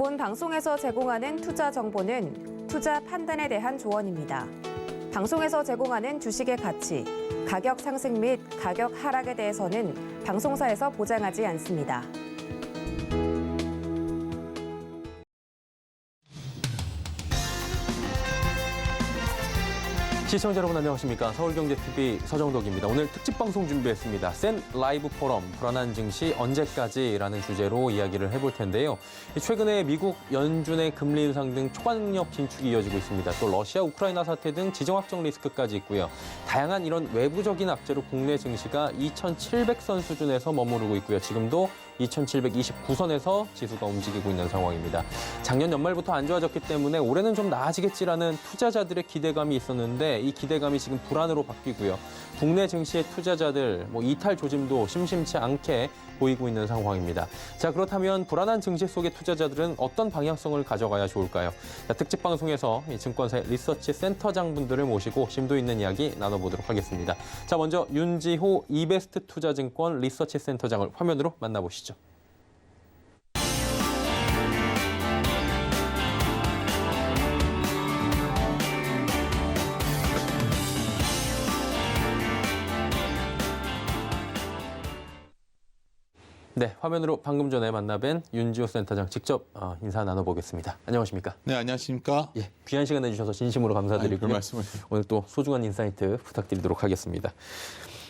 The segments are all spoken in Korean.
본 방송에서 제공하는 투자 정보는 투자 판단에 대한 조언입니다. 방송에서 제공하는 주식의 가치, 가격 상승 및 가격 하락에 대해서는 방송사에서 보장하지 않습니다. 시청자 여러분 안녕하십니까. 서울경제TV 서정덕입니다. 오늘 특집 방송 준비했습니다. 센 라이브 포럼, 불안한 증시 언제까지라는 주제로 이야기를 해볼 텐데요. 최근에 미국 연준의 금리 인상 등 초강력 진축이 이어지고 있습니다. 또 러시아, 우크라이나 사태 등 지정학적 리스크까지 있고요. 다양한 이런 외부적인 악재로 국내 증시가 2,700선 수준에서 머무르고 있고요. 지금도 2,729선에서 지수가 움직이고 있는 상황입니다. 작년 연말부터 안 좋아졌기 때문에 올해는 좀 나아지겠지라는 투자자들의 기대감이 있었는데 이 기대감이 지금 불안으로 바뀌고요. 국내 증시의 투자자들 이탈 조짐도 심심치 않게 보이고 있는 상황입니다. 자, 그렇다면 불안한 증시 속의 투자자들은 어떤 방향성을 가져가야 좋을까요? 자, 특집 방송에서 증권사의 리서치 센터장 분들을 모시고 심도 있는 이야기 나눠보도록 하겠습니다. 자, 먼저 윤지호 이베스트 투자증권 리서치 센터장을 화면으로 만나보시죠. 네, 화면으로 방금 전에 만나뵌 윤지호 센터장 직접 인사 나눠보겠습니다. 안녕하십니까? 네, 안녕하십니까? 예, 귀한 시간 내주셔서 진심으로 감사드리고요. 별 말씀을. 오늘 또 소중한 인사이트 부탁드리도록 하겠습니다.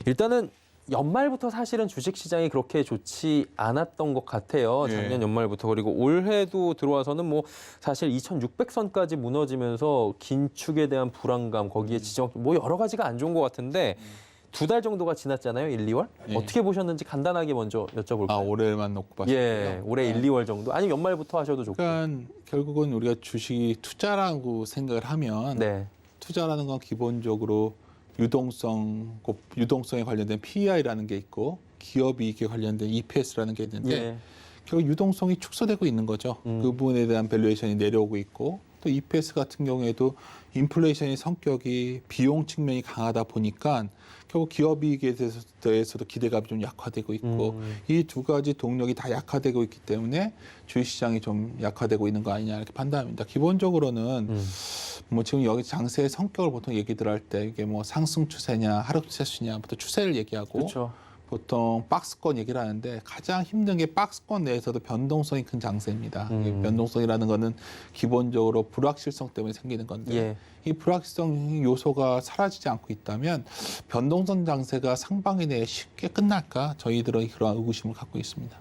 일단은 연말부터 사실은 주식시장이 그렇게 좋지 않았던 것 같아요. 작년 연말부터. 그리고 올해도 들어와서는 사실 2,600선까지 무너지면서 긴축에 대한 불안감, 거기에 지정, 여러 가지가 안 좋은 것 같은데 2달 정도가 지났잖아요, 1, 2월. 어떻게 보셨는지 간단하게 먼저 여쭤볼까요? 올해만 놓고 봤습니다. 예, 올해 1, 2월 정도. 아니면 연말부터 하셔도 좋고. 그러니까 결국은 우리가 주식이 투자라고 생각을 하면 네. 투자라는 건 기본적으로 유동성에 관련된 PEI라는 게 있고 기업이익에 관련된 EPS라는 게 있는데 예. 결국 유동성이 축소되고 있는 거죠. 그 부분에 대한 밸류에이션이 내려오고 있고 또 EPS 같은 경우에도 인플레이션의 성격이 비용 측면이 강하다 보니까 결국 기업이익에 대해서도 기대감이 좀 약화되고 있고 이 두 가지 동력이 다 약화되고 있기 때문에 주식시장이 좀 약화되고 있는 거 아니냐 이렇게 판단합니다. 기본적으로는 지금 여기 장세의 성격을 보통 얘기들 할 때 이게 상승 추세냐 하락 추세냐 부터 추세를 얘기하고 그렇죠. 보통 박스권 얘기를 하는데 가장 힘든 게 박스권 내에서도 변동성이 큰 장세입니다. 이 변동성이라는 거는 기본적으로 불확실성 때문에 생기는 건데 예. 이 불확실성 요소가 사라지지 않고 있다면 변동성 장세가 상반기 내에 쉽게 끝날까 저희들은 그러한 의구심을 갖고 있습니다.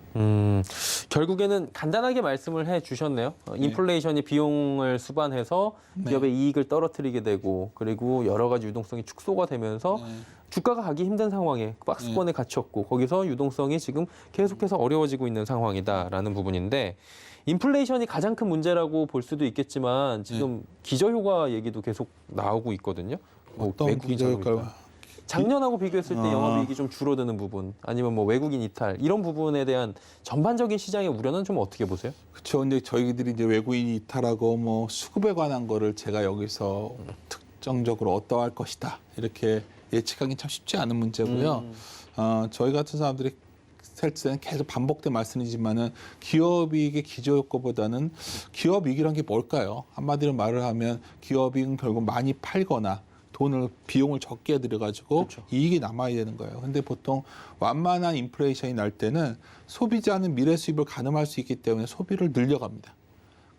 결국에는 간단하게 말씀을 해주셨네요. 인플레이션이 비용을 수반해서 기업의 이익을 떨어뜨리게 되고 그리고 여러 가지 유동성이 축소가 되면서 주가가 가기 힘든 상황에 박스권에 갇혔고 거기서 유동성이 지금 계속해서 어려워지고 있는 상황이다라는 부분인데 인플레이션이 가장 큰 문제라고 볼 수도 있겠지만 지금 기저효과 얘기도 계속 나오고 있거든요. 어떤 기저효과가? 작년하고 비교했을 때 영업이익이 좀 줄어드는 부분 아니면 외국인 이탈 이런 부분에 대한 전반적인 시장의 우려는 좀 어떻게 보세요? 그렇죠. 근데 저희들이 이제 외국인 이탈하고 수급에 관한 거를 제가 여기서 특정적으로 어떠할 것이다 이렇게 예측하기 참 쉽지 않은 문제고요. 저희 같은 사람들이 셀트는 계속 반복된 말씀이지만은 기업이익의 기저효과보다는 기업이익이란 게 뭘까요? 한마디로 말을 하면 기업이익은 결국 많이 팔거나 비용을 적게 들여가지고 그렇죠. 이익이 남아야 되는 거예요. 근데 보통 완만한 인플레이션이 날 때는 소비자는 미래 수입을 가늠할 수 있기 때문에 소비를 늘려갑니다.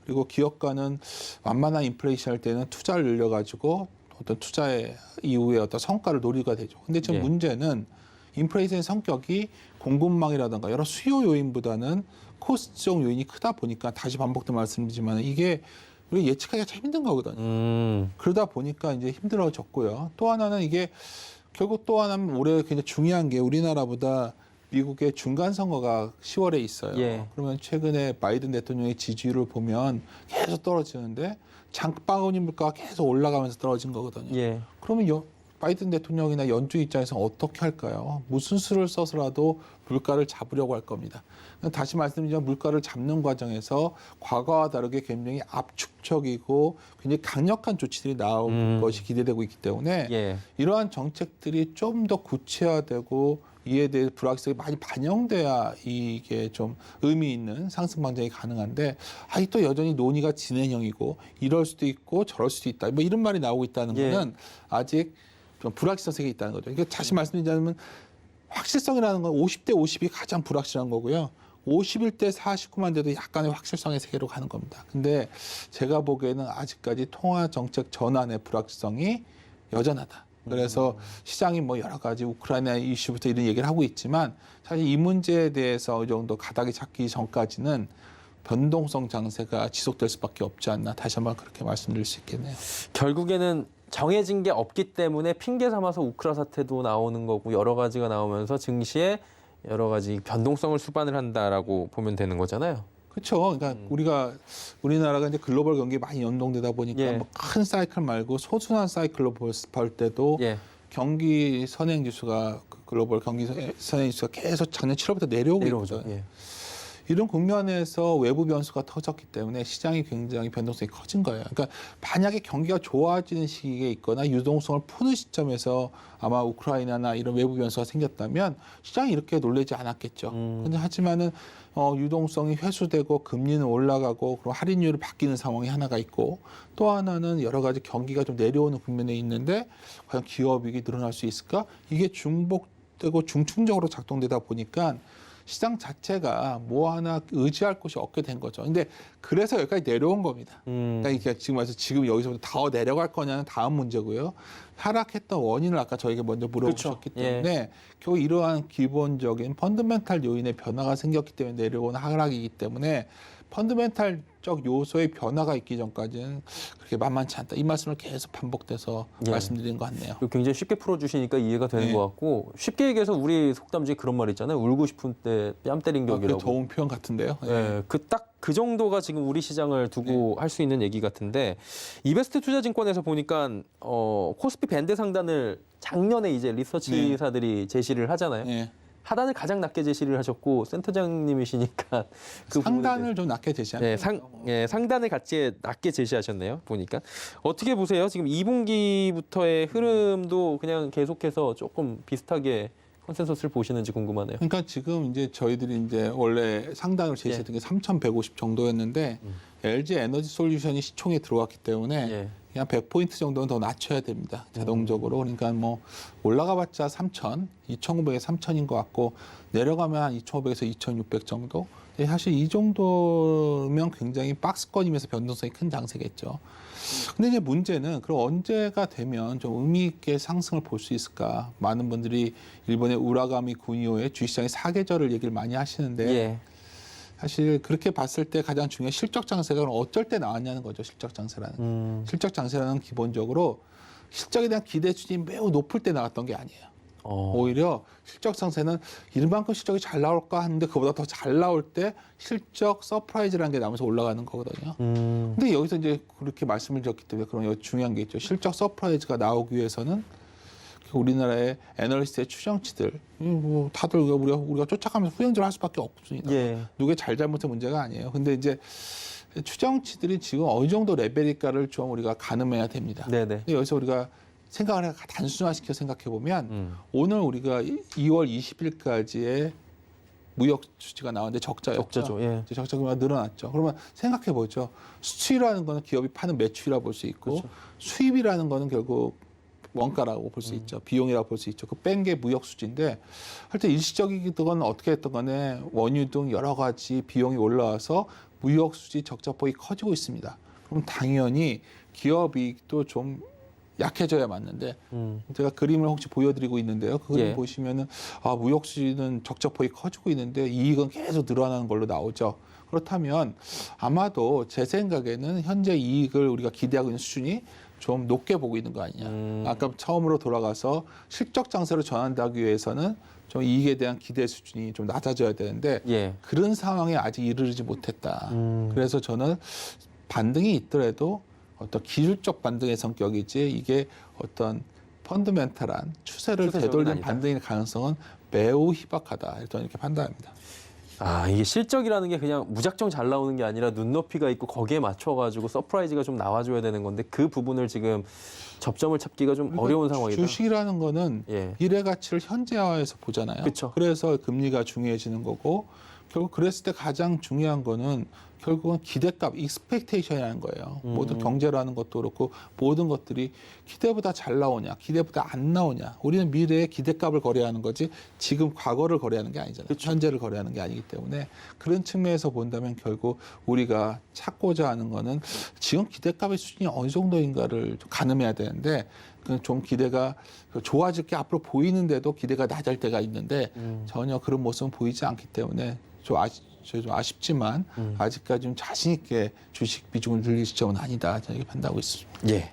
그리고 기업가는 완만한 인플레이션 할 때는 투자를 늘려가지고 어떤 투자의 이후에 어떤 성과를 노리가 되죠. 근데 지금 문제는 인플레이션의 성격이 공급망이라든가 여러 수요 요인보다는 코스트적 요인이 크다 보니까 다시 반복된 말씀이지만 이게 우리 예측하기가 참 힘든 거거든요. 그러다 보니까 이제 힘들어졌고요. 또 하나는 이게 결국 또 하나는 올해 굉장히 중요한 게 우리나라보다 미국의 중간 선거가 10월에 있어요. 그러면 최근에 바이든 대통령의 지지율을 보면 계속 떨어지는데 장바구니 물가가 계속 올라가면서 떨어진 거거든요. 그러면 바이든 대통령이나 연준 입장에서 어떻게 할까요? 무슨 수를 써서라도 물가를 잡으려고 할 겁니다. 다시 말씀드리면 물가를 잡는 과정에서 과거와 다르게 굉장히 압축적이고 굉장히 강력한 조치들이 나올 것이 기대되고 있기 때문에 이러한 정책들이 좀 더 구체화되고 이에 대해 불확실성이 많이 반영돼야 이게 좀 의미 있는 상승 방정이 가능한데 아직도 여전히 논의가 진행형이고 이럴 수도 있고 저럴 수도 있다. 뭐 이런 말이 나오고 있다는 예. 거는 아직 좀 불확실성 세계에 있다는 거죠. 그러니까 다시 말씀드리자면 확실성이라는 건 50대 50이 가장 불확실한 거고요. 51대 49만 돼도 약간의 확실성의 세계로 가는 겁니다. 근데 제가 보기에는 아직까지 통화 정책 전환의 불확실성이 여전하다. 그래서 시장이 뭐 여러 가지 우크라이나 이슈부터 이런 얘기를 하고 있지만 사실 이 문제에 대해서 어느 정도 가닥이 잡기 전까지는 변동성 장세가 지속될 수밖에 없지 않나 다시 한번 그렇게 말씀드릴 수 있겠네요. 결국에는 정해진 게 없기 때문에 핑계 삼아서 우크라 사태도 나오는 거고 여러 가지가 나오면서 증시에 여러 가지 변동성을 수반을 한다라고 보면 되는 거잖아요. 그렇죠. 그러니까 우리나라가 이제 글로벌 경기에 많이 연동되다 보니까 예. 뭐 큰 사이클 말고 소순한 사이클로 볼 때도 예. 경기 선행 지수가 글로벌 경기 선행 지수가 계속 작년 7월부터 내려오고 내려오죠. 있거든요. 예. 이런 국면에서 외부 변수가 터졌기 때문에 시장이 굉장히 변동성이 커진 거예요. 그러니까 만약에 경기가 좋아지는 시기에 있거나 유동성을 푸는 시점에서 아마 우크라이나나 이런 외부 변수가 생겼다면 시장이 이렇게 놀라지 않았겠죠. 근데 하지만은 유동성이 회수되고 금리는 올라가고 그리고 할인율이 바뀌는 상황이 하나가 있고 또 하나는 여러 가지 경기가 좀 내려오는 국면에 있는데 과연 기업이익이 늘어날 수 있을까? 이게 중복되고 중충적으로 작동되다 보니까 시장 자체가 뭐 하나 의지할 곳이 없게 된 거죠. 근데 그래서 여기까지 내려온 겁니다. 그러니까 이게 지금 와서 지금 여기서부터 더 내려갈 거냐는 다음 문제고요. 하락했던 원인을 아까 저에게 먼저 물어보셨기 그렇죠. 예. 때문에 결국 이러한 기본적인 펀더멘탈 요인의 변화가 생겼기 때문에 내려온 하락이기 때문에 펀더멘탈적 요소의 변화가 있기 전까지는 그렇게 만만치 않다. 이 말씀을 계속 반복돼서 예. 말씀드린 것 같네요. 굉장히 쉽게 풀어주시니까 이해가 되는 네. 것 같고 쉽게 얘기해서 우리 속담 중에 그런 말 있잖아요. 울고 싶은 때 뺨 때린 그게 격이라고. 좋은 표현 같은데요. 예. 예, 그 정도가 지금 우리 시장을 두고 할 수 있는 얘기 같은데 이베스트 투자증권에서 보니까 코스피 밴드 상단을 작년에 이제 리서치사들이 제시를 하잖아요. 예. 하단을 가장 낮게 제시를 하셨고 센터장님이시니까 그 상단을 좀 낮게 제시하는 예, 상단을 같이 낮게 제시하셨네요. 보니까 어떻게 보세요? 지금 2분기부터의 흐름도 그냥 계속해서 조금 비슷하게 컨센서스를 보시는지 궁금하네요. 그러니까 지금 이제 저희들이 이제 원래 상단으로 제시했던 게 3,150 정도였는데 LG 에너지 솔루션이 시총에 들어왔기 때문에 예. 그냥 100포인트 정도는 더 낮춰야 됩니다. 자동적으로. 그러니까 뭐 올라가봤자 3,000, 2,900에 3,000인 것 같고 내려가면 한 2,500에서 2,600 정도. 근데 사실 이 정도면 굉장히 박스권이면서 변동성이 큰 장세겠죠. 근데 이제 문제는 그럼 언제가 되면 좀 의미 있게 상승을 볼 수 있을까? 많은 분들이 일본의 우라가미 군이오의 주식시장의 사계절을 얘기를 많이 하시는데 예. 사실 그렇게 봤을 때 가장 중요한 실적 장세가 어쩔 때 나왔냐는 거죠. 실적 장세라는. 실적 장세라는 기본적으로 실적에 대한 기대 수준이 매우 높을 때 나왔던 게 아니에요. 오히려 실적 장세는 이만큼 실적이 잘 나올까 하는데 그보다 더 잘 나올 때 실적 서프라이즈라는 게 나오면서 올라가는 거거든요. 근데 여기서 이제 그렇게 말씀을 드렸기 때문에 그런 중요한 게 있죠. 실적 서프라이즈가 나오기 위해서는 우리나라의 애널리스트의 추정치들 뭐 다들 우리가 쫓아가면서 후행질을 할 수밖에 없습니다. 예. 누구의 잘잘못의 문제가 아니에요. 근데 이제 추정치들이 지금 어느 정도 레벨일까를 좀 우리가 가늠해야 됩니다. 네네. 근데 여기서 우리가 생각을 단순화시켜 생각해 보면 오늘 우리가 2월 20일까지의 무역 수지가 나왔는데 적자였죠. 적자죠. 예. 이제 적자 규모가 늘어났죠. 그러면 생각해 보죠. 수출이라는 거는 기업이 파는 매출이라고 볼 수 있고 그렇죠. 수입이라는 거는 결국 원가라고 볼 수 있죠. 비용이라고 볼 수 있죠. 그 뺀 게 무역 수지인데 하여튼 일시적이건 어떻게 했던 간에 원유 등 여러 가지 비용이 올라와서 무역 수지 적자폭이 커지고 있습니다. 그럼 당연히 기업 이익도 좀 약해져야 맞는데 제가 그림을 혹시 보여드리고 있는데요. 그 그림 예. 보시면은 무역 수지는 적자폭이 커지고 있는데 이익은 계속 늘어나는 걸로 나오죠. 그렇다면 아마도 제 생각에는 현재 이익을 우리가 기대하고 있는 수준이 좀 높게 보고 있는 거 아니냐. 아까 처음으로 돌아가서 실적 장세로 전환하기 위해서는 좀 이익에 대한 기대 수준이 좀 낮아져야 되는데 예. 그런 상황에 아직 이르지 못했다. 그래서 저는 반등이 있더라도 어떤 기술적 반등의 성격이지 이게 어떤 펀드멘탈한 추세를 추세적은 되돌린 아니다. 반등의 가능성은 매우 희박하다. 저는 이렇게 판단합니다. 이게 실적이라는 게 그냥 무작정 잘 나오는 게 아니라 눈높이가 있고 거기에 맞춰가지고 서프라이즈가 좀 나와줘야 되는 건데 그 부분을 지금 접점을 찾기가 좀 그러니까 어려운 상황이다. 주식이라는 거는 예. 미래 가치를 현재화해서 보잖아요. 그쵸. 그래서 금리가 중요해지는 거고 결국 그랬을 때 가장 중요한 거는 결국은 기대값, 익스펙테이션이라는 거예요. 모든 경제라는 것도 그렇고 모든 것들이 기대보다 잘 나오냐, 기대보다 안 나오냐. 우리는 미래의 기대값을 거래하는 거지 지금 과거를 거래하는 게 아니잖아요. 그쵸. 현재를 거래하는 게 아니기 때문에 그런 측면에서 본다면 결국 우리가 찾고자 하는 거는 지금 기대값의 수준이 어느 정도인가를 좀 가늠해야 되는데 좀 기대가 좋아질 게 앞으로 보이는데도 기대가 낮을 때가 있는데 전혀 그런 모습은 보이지 않기 때문에 좀 아쉽지만 아직까지 좀 자신 있게 주식 비중을 늘릴 시점은 아니다. 저는 이렇게 판단하고 있습니다. 예.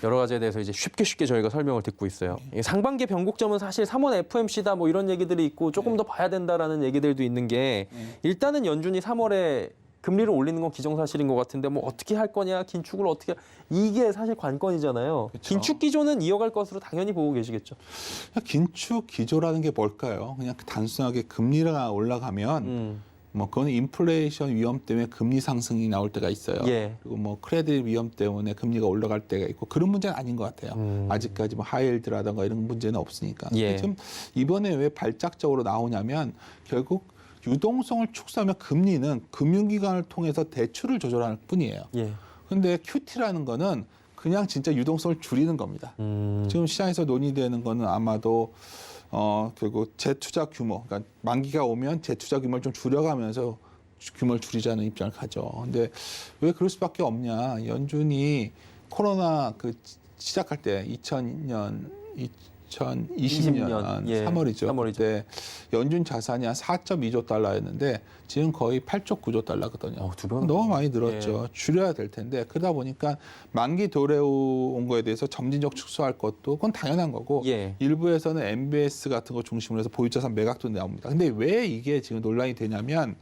여러 가지에 대해서 이제 쉽게 저희가 설명을 듣고 있어요. 상반기 변곡점은 사실 3월 FOMC다 뭐 이런 얘기들이 있고 조금 더 봐야 된다라는 얘기들도 있는 게 일단은 연준이 3월에 금리를 올리는 건 기정사실인 것 같은데 뭐 어떻게 할 거냐, 긴축을 어떻게 이게 사실 관건이잖아요. 그쵸. 긴축 기조는 이어갈 것으로 당연히 보고 계시겠죠. 긴축 기조라는 게 뭘까요? 그냥 단순하게 금리가 올라가면 뭐 그건 인플레이션 위험 때문에 금리 상승이 나올 때가 있어요. 예. 그리고 뭐 크레딧 위험 때문에 금리가 올라갈 때가 있고 그런 문제는 아닌 것 같아요. 아직까지 뭐 하이힐드라든가 이런 문제는 없으니까. 예. 지금 이번에 왜 발작적으로 나오냐면 결국 유동성을 축소하면 금리는 금융기관을 통해서 대출을 조절할 뿐이에요. 예. 근데 QT라는 거는 그냥 진짜 유동성을 줄이는 겁니다. 지금 시장에서 논의되는 거는 아마도 결국 재투자 규모, 그러니까 만기가 오면 재투자 규모를 좀 줄여가면서 규모를 줄이자는 입장을 가죠. 근데 왜 그럴 수밖에 없냐? 연준이 코로나 시작할 때 2020년 예, 3월이죠. 3월이죠. 그때 연준 자산이 한 4.2조 달러였는데 지금 거의 8조 9조 달러거든요. 두 배. 너무 많이 늘었죠. 줄여야 될 텐데 그러다 보니까 만기 도래온 거에 대해서 점진적 축소할 것도 그건 당연한 거고 예. 일부에서는 MBS 같은 거 중심으로 해서 보유자산 매각도 나옵니다. 근데 왜 이게 지금 논란이 되냐면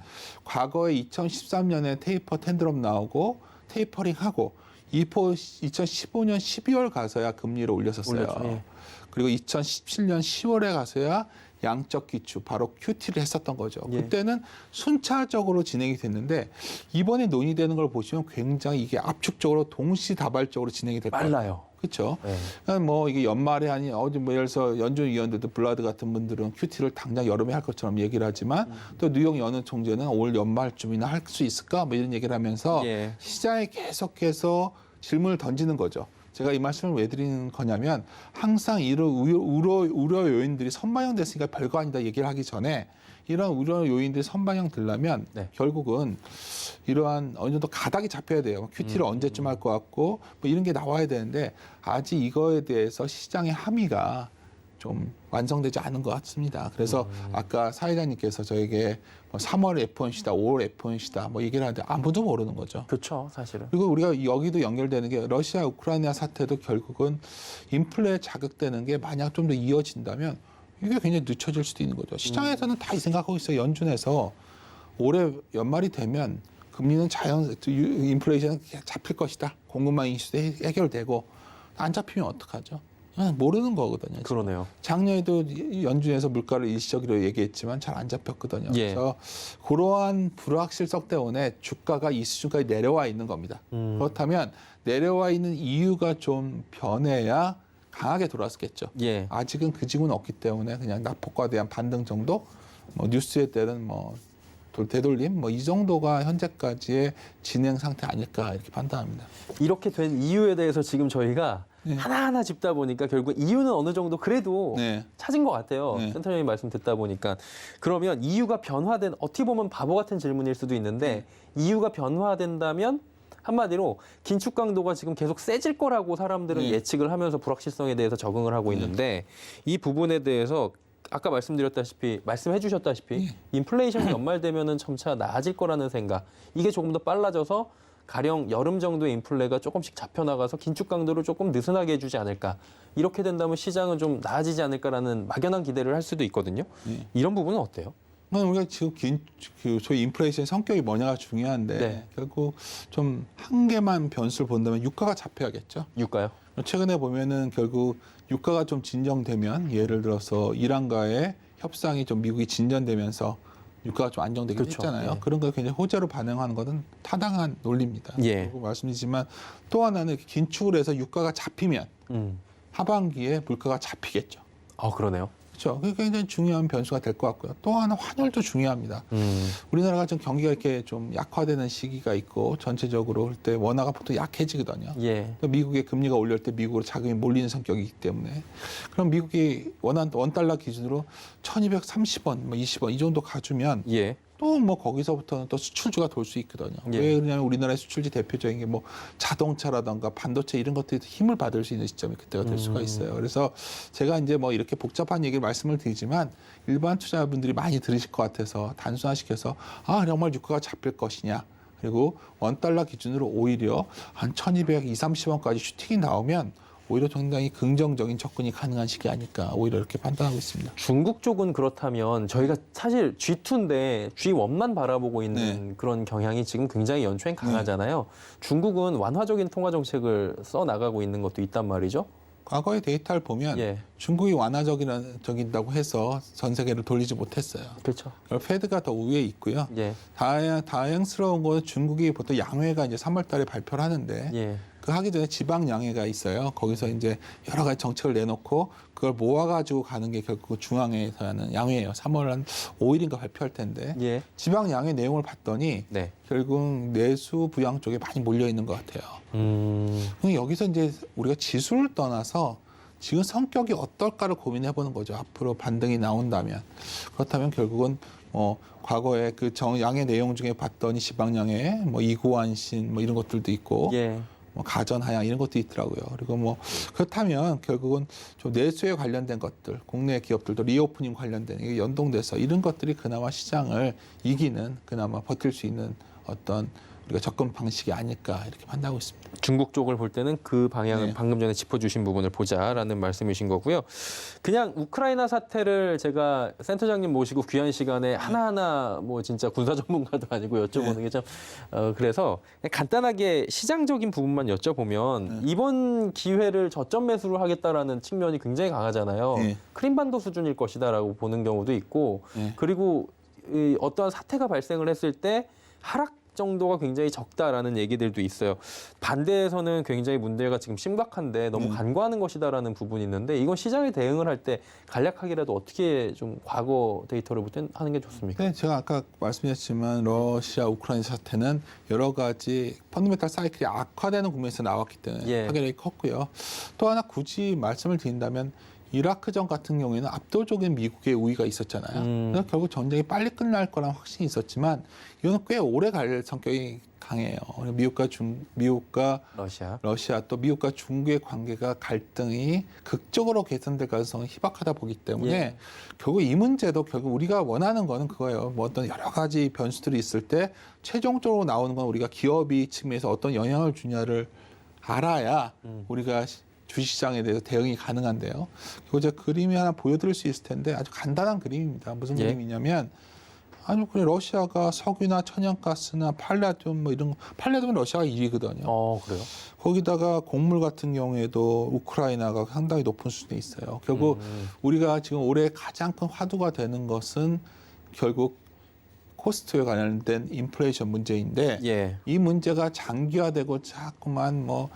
과거에 2013년에 테이퍼 텐드럼 나오고 테이퍼링하고 2015년 12월 가서야 금리를 올렸었어요. 올렸죠. 예. 그리고 2017년 10월에 가서야 양적 기축, 바로 QT를 했었던 거죠. 예. 그때는 순차적으로 진행이 됐는데 이번에 논의되는 걸 보시면 굉장히 이게 압축적으로 동시다발적으로 진행이 될 거예요. 빨라요. 그렇죠. 예. 뭐 이게 연말에 아니 어디 뭐 예를 들어서 연준 위원들도 블라드 같은 분들은 QT를 당장 여름에 할 것처럼 얘기를 하지만 또 뉴욕 연은 총재는 올 연말쯤이나 할 수 있을까 뭐 이런 얘기를 하면서 예. 시장에 계속해서 질문을 던지는 거죠. 제가 이 말씀을 왜 드리는 거냐면 항상 이런 우려 요인들이 선반영됐으니까 별거 아니다 얘기를 하기 전에 이런 우려 요인들이 선반영 되려면 네. 결국은 이러한 어느 정도 가닥이 잡혀야 돼요. QT를 언제쯤 할 것 같고 뭐 이런 게 나와야 되는데 아직 이거에 대해서 시장의 함의가 좀 완성되지 않은 것 같습니다. 그래서 아까 사회자님께서 저에게 뭐 3월 FOMC다, 5월 FOMC다 뭐 얘기를 하는데 아무도 모르는 거죠. 그렇죠, 사실은. 그리고 우리가 여기도 연결되는 게 러시아 우크라이나 사태도 결국은 인플레 자극되는 게 만약 좀 더 이어진다면 이게 굉장히 늦춰질 수도 있는 거죠. 시장에서는 다 이 생각하고 있어요. 연준에서 올해 연말이 되면 금리는 인플레이션은 잡힐 것이다. 공급망 이슈도 해결되고 안 잡히면 어떡하죠? 모르는 거거든요. 지금. 그러네요. 작년에도 연준에서 물가를 일시적으로 얘기했지만 잘 안 잡혔거든요. 예. 그래서 그러한 불확실성 때문에 주가가 이 수준까지 내려와 있는 겁니다. 그렇다면 내려와 있는 이유가 좀 변해야 강하게 돌아섰겠죠. 예. 아직은 그 지구는 없기 때문에 그냥 낙폭과 대한 반등 정도, 뭐 뉴스에 따른 뭐 되돌림, 뭐 이 정도가 현재까지의 진행 상태 아닐까 이렇게 판단합니다. 이렇게 된 이유에 대해서 지금 저희가 네. 하나하나 짚다 보니까 결국 이유는 어느 정도 그래도 네. 찾은 것 같아요. 네. 센터장님 말씀 듣다 보니까. 그러면 이유가 변화된, 어떻게 보면 바보 같은 질문일 수도 있는데 이유가 변화된다면 한마디로 긴축 강도가 지금 계속 세질 거라고 사람들은 네. 예측을 하면서 불확실성에 대해서 적응을 하고 있는데 이 부분에 대해서 아까 말씀해 주셨다시피 인플레이션이 연말 되면은 점차 나아질 거라는 생각. 이게 조금 더 빨라져서 가령 여름 정도의 인플레가 조금씩 잡혀나가서 긴축 강도를 조금 느슨하게 해주지 않을까. 이렇게 된다면 시장은 좀 나아지지 않을까라는 막연한 기대를 할 수도 있거든요. 이런 부분은 어때요? 우리가 지금 소위 인플레이션 성격이 뭐냐가 중요한데 네. 결국 좀 한 개만 변수를 본다면 유가가 잡혀야겠죠. 유가요? 최근에 보면은 결국 유가가 좀 진정되면 예를 들어서 이란과의 협상이 좀 미국이 진전되면서 유가가 좀 안정되긴 그렇죠. 했잖아요. 예. 그런 걸 굉장히 호재로 반응하는 것은 타당한 논리입니다. 예. 그리고 말씀드리지만 또 하나는 긴축을 해서 유가가 잡히면 하반기에 물가가 잡히겠죠. 그러네요. 그렇죠. 그게 굉장히 중요한 변수가 될 것 같고요. 또 하나 환율도 중요합니다. 우리나라가 좀 경기가 이렇게 좀 약화되는 시기가 있고 전체적으로 할 때 원화가 보통 약해지거든요. 예. 또 미국의 금리가 올릴 때 미국으로 자금이 몰리는 성격이기 때문에 그럼 미국이 원달러 기준으로 1,230원, 뭐 20원 이 정도 가주면 예. 또 뭐 거기서부터는 또 수출주가 돌 수 있거든요. 예. 왜 그러냐면 우리나라의 수출지 대표적인 게 뭐 자동차라던가 반도체 이런 것들이 힘을 받을 수 있는 시점이 그때가 될 수가 있어요. 그래서 제가 이제 뭐 이렇게 복잡한 얘기를 말씀을 드리지만 일반 투자자분들이 많이 들으실 것 같아서 단순화시켜서 정말 유가가 잡힐 것이냐. 그리고 원달러 기준으로 오히려 한 1,230원까지 슈팅이 나오면 오히려 상당히 긍정적인 접근이 가능한 시기 아닐까 오히려 이렇게 판단하고 있습니다. 중국 쪽은 그렇다면 저희가 사실 G2인데 G1만 바라보고 있는 그런 경향이 지금 굉장히 연초엔 강하잖아요. 중국은 완화적인 통화 정책을 써 나가고 있는 것도 있단 말이죠. 과거의 데이터를 보면 예. 중국이 완화적이다고 해서 전 세계를 돌리지 못했어요. 그렇죠. 페드가 더 우위에 있고요. 예. 다행스러운 건 중국이 보통 양회가 이제 3월 달에 발표를 하는데 예. 그 하기 전에 지방 양회가 있어요. 거기서 이제 여러 가지 정책을 내놓고 그걸 모아가지고 가는 게 결국 중앙회에서 하는 양회예요. 3월 한 5일인가 발표할 텐데 예. 지방 양회 내용을 봤더니 네. 결국 내수 부양 쪽에 많이 몰려 있는 것 같아요. 여기서 이제 우리가 지수를 떠나서 지금 성격이 어떨까를 고민해보는 거죠. 앞으로 반등이 나온다면. 그렇다면 결국은 과거에 그 양의 내용 중에 봤더니 지방양의 뭐 이고안신 뭐 이런 것들도 있고 예. 뭐 가전하양 이런 것도 있더라고요. 그리고 뭐 그렇다면 결국은 좀 내수에 관련된 것들, 국내 기업들도 리오프닝 관련된 이게 연동돼서 이런 것들이 그나마 시장을 이기는 그나마 버틸 수 있는 어떤 우리가 접근 방식이 아닐까 이렇게 판단하고 있습니다. 중국 쪽을 볼 때는 그 방향을 네. 방금 전에 짚어주신 부분을 보자라는 말씀이신 거고요. 그냥 우크라이나 사태를 제가 센터장님 모시고 귀한 시간에 하나하나 뭐 진짜 군사 전문가도 아니고 여쭤보는 게 참 그래서 그냥 간단하게 시장적인 부분만 여쭤보면 이번 기회를 저점 매수를 하겠다라는 측면이 굉장히 강하잖아요. 네. 크림반도 수준일 것이다라고 보는 경우도 있고 네. 그리고 이 어떠한 사태가 발생을 했을 때 하락 정도가 굉장히 적다라는 얘기들도 있어요. 반대에서는 굉장히 문제가 지금 심각한데 너무 간과하는 것이다라는 부분이 있는데 이건 시장에 대응을 할 때 간략하게라도 어떻게 좀 과거 데이터를 볼 때 하는 게 좋습니까? 네, 제가 아까 말씀드렸지만 러시아 우크라이나 사태는 여러 가지 펀더멘탈 사이클이 악화되는 국면에서 나왔기 때문에 예. 파괴력이 컸고요. 또 하나 굳이 말씀을 드린다면 이라크전 같은 경우에는 압도적인 미국의 우위가 있었잖아요. 그래서 결국 전쟁이 빨리 끝날 거란 확신이 있었지만 이거는 꽤 오래 갈 성격이 강해요. 미국과 러시아 또 미국과 중국의 관계가 갈등이 극적으로 개선될 가능성이 희박하다 보기 때문에 예. 결국 이 문제도 결국 우리가 원하는 거는 그거예요. 뭐 어떤 여러 가지 변수들이 있을 때 최종적으로 나오는 건 우리가 기업이 측면에서 어떤 영향을 주냐를 알아야 우리가 주식시장에 대해서 대응이 가능한데요. 그리고 제가 그림이 하나 보여드릴 수 있을 텐데 아주 간단한 그림입니다. 무슨 예. 그림이냐면 그냥 러시아가 석유나 천연가스나 팔라듐 뭐 이런 팔라듐은 러시아가 1위거든요. 그래요? 거기다가 곡물 같은 경우에도 우크라이나가 상당히 높은 수준에 있어요. 결국 우리가 지금 올해 가장 큰 화두가 되는 것은 결국 코스트에 관련된 인플레이션 문제인데 예. 이 문제가 장기화되고 자꾸만 뭐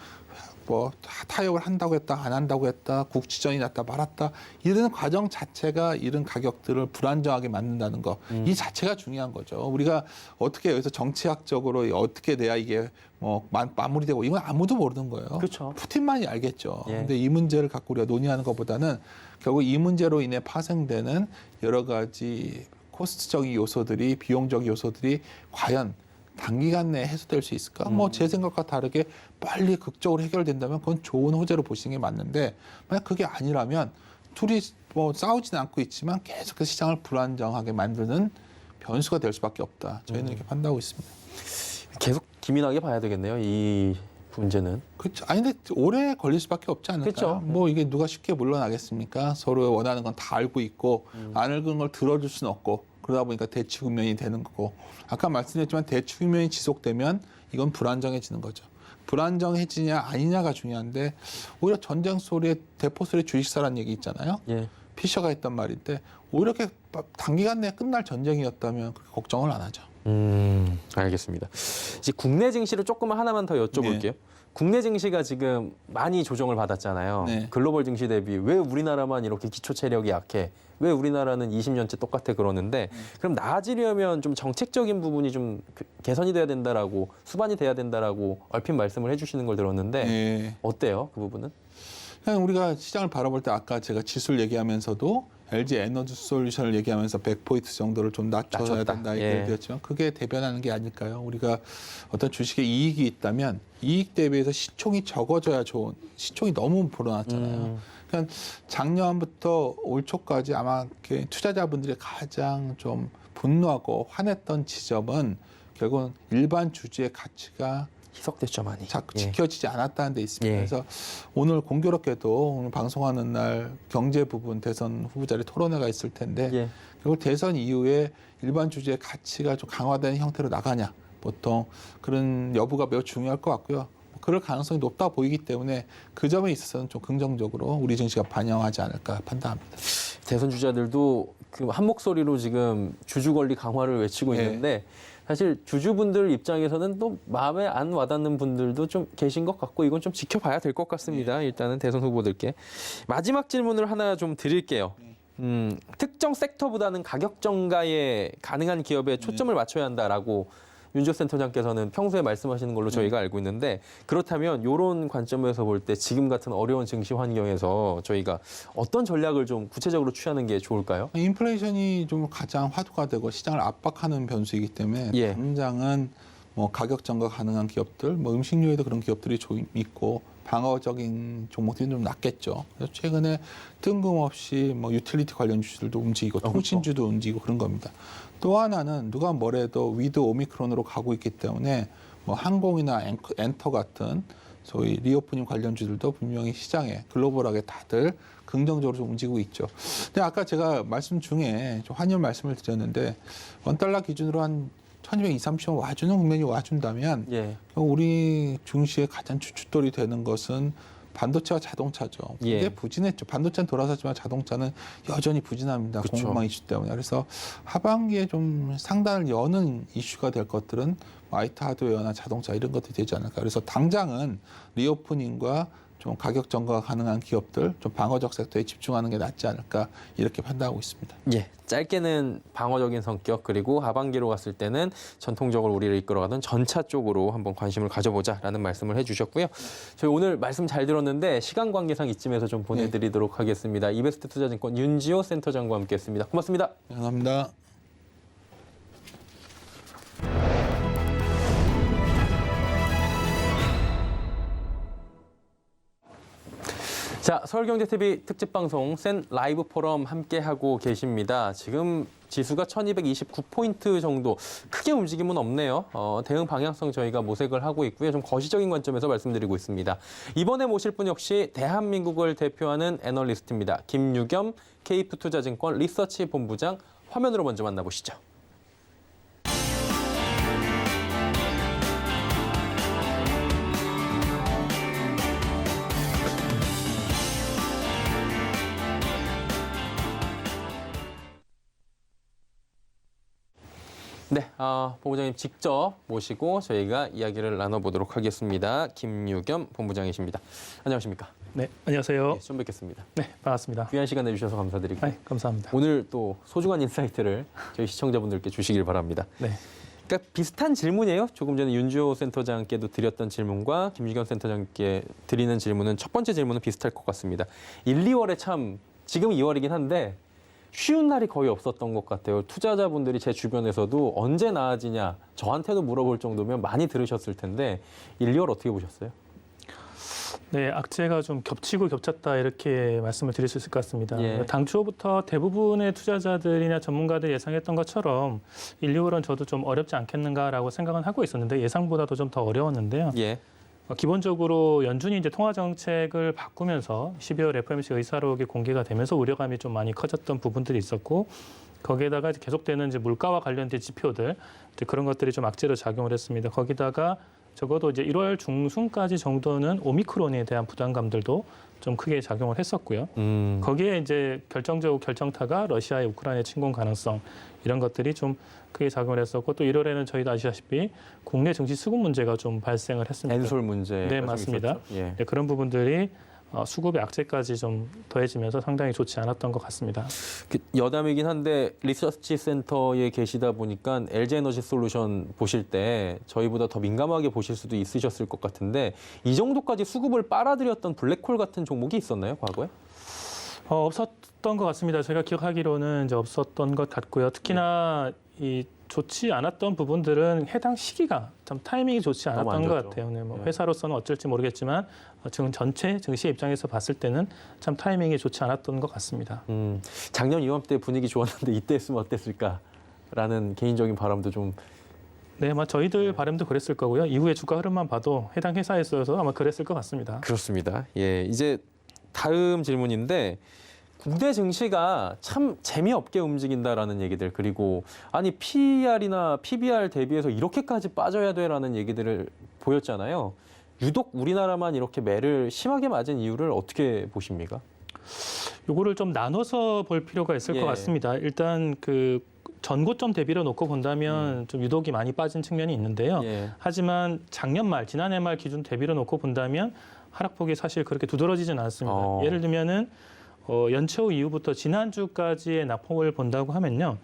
타협을 한다고 했다 안 한다고 했다 국지전이 났다 말았다 이런 과정 자체가 이런 가격들을 불안정하게 만든다는 거 이 자체가 중요한 거죠. 우리가 어떻게 여기서 정치학적으로 어떻게 돼야 이게 뭐 마무리되고 이건 아무도 모르는 거예요. 그렇죠. 푸틴만이 알겠죠. 예. 근데 이 문제를 갖고 우리가 논의하는 것보다는 결국 이 문제로 인해 파생되는 여러 가지 코스트적인 요소들이 비용적 요소들이 과연 단기간 내에 해소될 수 있을까? 뭐 제 생각과 다르게 빨리 극적으로 해결된다면 그건 좋은 호재로 보시는 게 맞는데 만약 그게 아니라면 둘이 뭐 싸우지는 않고 있지만 계속해서 시장을 불안정하게 만드는 변수가 될 수밖에 없다. 저희는 이렇게 판단하고 있습니다. 계속 기민하게 봐야 되겠네요. 이 문제는. 그렇죠. 근데 오래 걸릴 수밖에 없지 않을까요? 그렇죠. 뭐 이게 누가 쉽게 물러나겠습니까? 서로 원하는 건 다 알고 있고 안 읽은 걸 들어줄 수는 없고 그러다 보니까 대치 국면이 되는 거고 아까 말씀드렸지만 대치 국면이 지속되면 이건 불안정해지는 거죠. 불안정해지냐 아니냐가 중요한데 오히려 전쟁 소리에 대포 소리에 주식사라는 얘기 있잖아요. 예. 피셔가 했던 말인데 오히려 이렇게 단기간 내에 끝날 전쟁이었다면 그렇게 걱정을 안 하죠. 알겠습니다. 이제 국내 증시를 조금 하나만 더 여쭤볼게요. 네. 국내 증시가 지금 많이 조정을 받았잖아요. 네. 글로벌 증시 대비 왜 우리나라만 이렇게 기초 체력이 약해? 왜 우리나라는 20년째 똑같아 그러는데 그럼 나아지려면 좀 정책적인 부분이 좀 개선이 돼야 된다라고 수반이 돼야 된다라고 얼핏 말씀을 해주시는 걸 들었는데 네. 어때요? 그 부분은? 그냥 우리가 시장을 바라볼 때 아까 제가 지수를 얘기하면서도 LG 에너지 솔루션을 얘기하면서 100포인트 정도를 좀 낮춰야 낮췄다. 된다 예. 얘기를 드렸지만 그게 대변하는 게 아닐까요? 우리가 어떤 주식에 이익이 있다면 이익 대비해서 시총이 적어져야 좋은, 시총이 너무 불어났잖아요. 그러니까 작년부터 올 초까지 아마 투자자분들이 가장 좀 분노하고 화냈던 지점은 결국은 일반 주주의 가치가 희석됐죠 많이. 자꾸 예. 지켜지지 않았다는 데 있습니다. 예. 그래서 오늘 공교롭게도 오늘 방송하는 날 경제 부분 대선 후보자리 토론회가 있을 텐데 예. 결국 대선 이후에 일반 주주의 가치가 좀 강화되는 형태로 나가냐 보통 그런 여부가 매우 중요할 것 같고요. 그럴 가능성이 높다 보이기 때문에 그 점에 있어서는 좀 긍정적으로 우리 증시가 반영하지 않을까 판단합니다. 대선 주자들도 그 한 목소리로 지금 주주 권리 강화를 외치고 네. 있는데 사실 주주분들 입장에서는 또 마음에 안 와닿는 분들도 좀 계신 것 같고 이건 좀 지켜봐야 될 것 같습니다. 일단은 대선 후보들께. 마지막 질문을 하나 좀 드릴게요. 특정 섹터보다는 가격 정가에 가능한 기업에 초점을 맞춰야 한다라고 윤지호 센터장께서는 평소에 말씀하시는 걸로 저희가 알고 있는데 그렇다면 이런 관점에서 볼 때 지금 같은 어려운 증시 환경에서 저희가 어떤 전략을 좀 구체적으로 취하는 게 좋을까요? 인플레이션이 좀 가장 화두가 되고 시장을 압박하는 변수이기 때문에 예. 당장은 뭐 가격 전가 가능한 기업들, 뭐 음식료에도 그런 기업들이 좀 있고 방어적인 종목들이 좀 낮겠죠. 그래서 최근에 뜬금없이 뭐 유틸리티 관련 주들도 움직이고 통신주도 움직이고 그런 겁니다. 또 하나는 누가 뭐래도 위드 오미크론으로 가고 있기 때문에 뭐 항공이나 엔터 같은 소위 리오프닝 관련주들도 분명히 시장에 글로벌하게 다들 긍정적으로 좀 움직이고 있죠. 근데 아까 제가 말씀 중에 좀 환율 말씀을 드렸는데 원달러 기준으로 한 1220, 30원 와주는 국면이 와준다면 예. 우리 증시의 가장 주춧돌이 되는 것은 반도체와 자동차죠. 예. 근데 부진했죠. 반도체는 돌아섰지만 자동차는 여전히 부진합니다. 그쵸. 공급망 이슈 때문에. 그래서 하반기에 좀 상단을 여는 이슈가 될 것들은 IT 하드웨어나 자동차 이런 것들이 되지 않을까. 그래서 당장은 리오프닝과 좀 가격 전가가 가능한 기업들, 좀 방어적 섹터에 집중하는 게 낫지 않을까 이렇게 판단하고 있습니다. 예, 짧게는 방어적인 성격 그리고 하반기로 갔을 때는 전통적으로 우리를 이끌어가던 전차 쪽으로 한번 관심을 가져보자라는 말씀을 해주셨고요. 저희 오늘 말씀 잘 들었는데 시간 관계상 이쯤에서 좀 보내드리도록 하겠습니다. 이베스트 투자증권 윤지호 센터장과 함께했습니다. 고맙습니다. 감사합니다. 자, 서울경제TV 특집방송 센 라이브 포럼 함께하고 계십니다. 지금 지수가 1229포인트 정도 크게 움직임은 없네요. 대응 방향성 저희가 모색을 하고 있고요. 좀 거시적인 관점에서 말씀드리고 있습니다. 이번에 모실 분 역시 대한민국을 대표하는 애널리스트입니다. 김유겸 KF투자증권 리서치 본부장 화면으로 먼저 만나보시죠. 네, 본부장님 직접 모시고 저희가 이야기를 나눠보도록 하겠습니다. 김유겸 본부장이십니다. 안녕하십니까? 네, 안녕하세요. 네, 처음 뵙겠습니다. 네, 반갑습니다. 귀한 시간 내주셔서 감사드리고 네, 감사합니다. 오늘 또 소중한 인사이트를 저희 시청자분들께 주시길 바랍니다. 네, 그러니까 비슷한 질문이에요. 조금 전에 윤지호 센터장께도 드렸던 질문과 김유겸 센터장께 드리는 질문은 첫 번째 질문은 비슷할 것 같습니다. 1, 2월에 참 지금 2월이긴 한데 쉬운 날이 거의 없었던 것 같아요. 투자자분들이 제 주변에서도 언제 나아지냐 저한테도 물어볼 정도면 많이 들으셨을 텐데 1, 2월 어떻게 보셨어요? 네, 악재가 좀 겹치고 겹쳤다 이렇게 말씀을 드릴 수 있을 것 같습니다. 예. 당초부터 대부분의 투자자들이나 전문가들 예상했던 것처럼 1, 2월은 저도 좀 어렵지 않겠는가라고 생각은 하고 있었는데 예상보다도 좀 더 어려웠는데요. 예. 기본적으로 연준이 이제 통화 정책을 바꾸면서 12월 FOMC 의사록이 공개가 되면서 우려감이 좀 많이 커졌던 부분들이 있었고 거기에다가 이제 계속되는 이제 물가와 관련된 지표들 이제 그런 것들이 좀 악재로 작용을 했습니다. 거기다가 적어도 이제 1월 중순까지 정도는 오미크론에 대한 부담감들도 좀 크게 작용을 했었고요. 거기에 이제 결정적 결정타가 러시아의 우크라이나 침공 가능성 이런 것들이 좀 크게 작용을 했었고 또 1월에는 저희도 아시다시피 국내 증시 수급 문제가 좀 발생을 했습니다. 엔솔 문제. 네, 맞습니다. 예. 네, 그런 부분들이 수급의 악재까지 좀 더해지면서 상당히 좋지 않았던 것 같습니다. 여담이긴 한데 리서치 센터에 계시다 보니까 LG에너지솔루션 보실 때 저희보다 더 민감하게 보실 수도 있으셨을 것 같은데 이 정도까지 수급을 빨아들였던 블랙홀 같은 종목이 있었나요, 과거에? 없었던 것 같습니다. 제가 기억하기로는 이제 없었던 것 같고요. 특히나 이 좋지 않았던 부분들은 해당 시기가 참 타이밍이 좋지 않았던 것 같아요. 네, 뭐 회사로서는 어쩔지 모르겠지만 지금 전체 증시 입장에서 봤을 때는 참 타이밍이 좋지 않았던 것 같습니다. 작년 이맘때 분위기 좋았는데 이때 했으면 어땠을까라는 개인적인 바람도 좀. 네, 아마 저희들 바람도 그랬을 거고요. 이후에 주가 흐름만 봐도 해당 회사에 있어서 아마 그랬을 것 같습니다. 그렇습니다. 예, 이제 다음 질문인데 국내 증시가 참 재미없게 움직인다라는 얘기들 그리고 아니 PER이나 PBR 대비해서 이렇게까지 빠져야 돼라는 얘기들을 보였잖아요. 유독 우리나라만 이렇게 매를 심하게 맞은 이유를 어떻게 보십니까? 요거를 좀 나눠서 볼 필요가 있을 것 같습니다. 일단 그 전고점 대비로 놓고 본다면 좀 유독이 많이 빠진 측면이 있는데요. 하지만 작년 말, 지난해 말 기준 대비로 놓고 본다면 하락폭이 사실 그렇게 두드러지진 않았습니다. 예를 들면은 연초 이후부터 지난주까지의 낙폭을 본다고 하면요.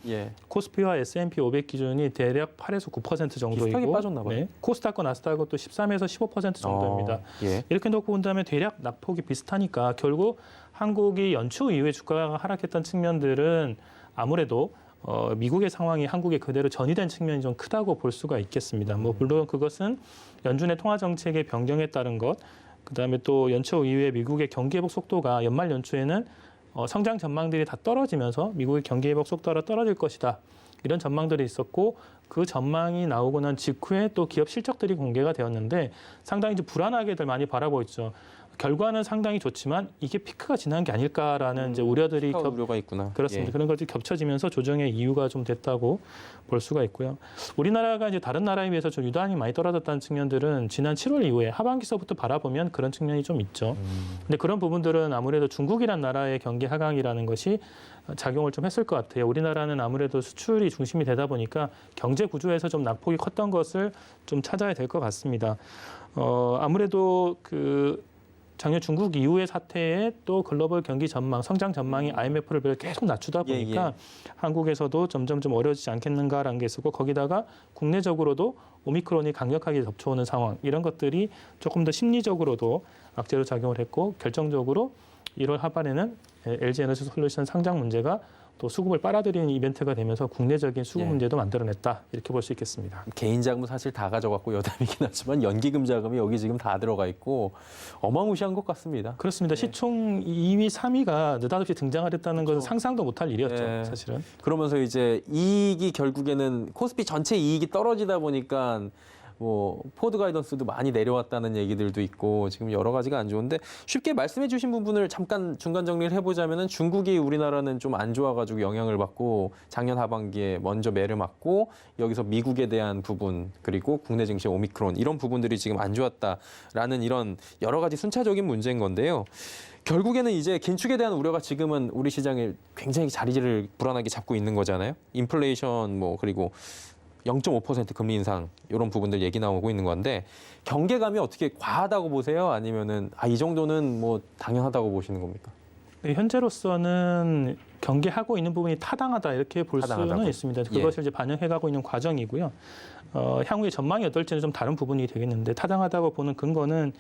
코스피와 S&P 500 기준이 대략 8에서 9% 정도이고 비슷하게 빠졌나 봐요. 네, 코스닥과 나스닥은 또 13에서 15% 정도입니다. 이렇게 놓고 본다면 대략 낙폭이 비슷하니까 결국 한국이 연초 이후에 주가가 하락했던 측면들은 아무래도 미국의 상황이 한국에 그대로 전이된 측면이 좀 크다고 볼 수가 있겠습니다. 뭐 물론 그것은 연준의 통화 정책의 변경에 따른 것, 그다음에 또 연초 이후에 미국의 경기 회복 속도가 연말 연초에는 성장 전망들이 다 떨어지면서 미국의 경기 회복 속도가 떨어질 것이다. 이런 전망들이 있었고 그 전망이 나오고 난 직후에 또 기업 실적들이 공개가 되었는데 상당히 이제 불안하게들 많이 바라보고 있죠. 결과는 상당히 좋지만 이게 피크가 지난 게 아닐까라는 이제 우려들이 우려가 있구나. 그렇습니다. 그런 것들이 겹쳐지면서 조정의 이유가 좀 됐다고 볼 수가 있고요. 우리나라가 이제 다른 나라에 비해서 좀 유난히 많이 떨어졌다는 측면들은 지난 7월 이후에 하반기서부터 바라보면 그런 측면이 좀 있죠. 근데 그런 부분들은 아무래도 중국이란 나라의 경기 하강이라는 것이 작용을 좀 했을 것 같아요. 우리나라는 아무래도 수출이 중심이 되다 보니까 경제 구조에서 좀 낙폭이 컸던 것을 좀 찾아야 될 것 같습니다. 아무래도 그 작년 중국 이후의 사태에 또 글로벌 경기 전망, 성장 전망이 IMF를 계속 낮추다 보니까 한국에서도 점점 좀 어려워지지 않겠는가라는 게 있었고 거기다가 국내적으로도 오미크론이 강력하게 덮쳐오는 상황 이런 것들이 조금 더 심리적으로도 악재로 작용을 했고 결정적으로 1월 하반에는 LG에너지솔루션 상장 문제가 또 수급을 빨아들이는 이벤트가 되면서 국내적인 수급 문제도 만들어냈다 이렇게 볼 수 있겠습니다. 개인 자금 사실 다 가져갔고 여담이긴 하지만 연기금 자금이 여기 지금 다 들어가 있고 어마무시한 것 같습니다. 그렇습니다. 시총 2위, 3위가 느닷없이 등장을 했다는 것은 상상도 못할 일이었죠. 사실은. 그러면서 이제 이익이 결국에는 코스피 전체 이익이 떨어지다 보니까 뭐 포드 가이던스도 많이 내려왔다는 얘기들도 있고 지금 여러 가지가 안 좋은데 쉽게 말씀해 주신 부분을 잠깐 중간 정리를 해보자면은 중국이 우리나라는 좀 안 좋아가지고 영향을 받고 작년 하반기에 먼저 매를 맞고 여기서 미국에 대한 부분 그리고 국내 증시 오미크론 이런 부분들이 지금 안 좋았다라는 이런 여러 가지 순차적인 문제인 건데요. 결국에는 이제 긴축에 대한 우려가 지금은 우리 시장에 굉장히 자리를 불안하게 잡고 있는 거잖아요. 인플레이션 뭐 그리고 0.5% 금리 인상 이런 부분들 얘기 나오고 있는 건데 경계감이 어떻게 과하다고 보세요? 아니면은 이 정도는 뭐 당연하다고 보시는 겁니까? 네, 현재로서는 경계하고 있는 부분이 타당하다 이렇게 볼 수는 있습니다. 그것을 이제 반영해가고 있는 과정이고요. 향후의 전망이 어떨지는 좀 다른 부분이 되겠는데 타당하다고 보는 근거는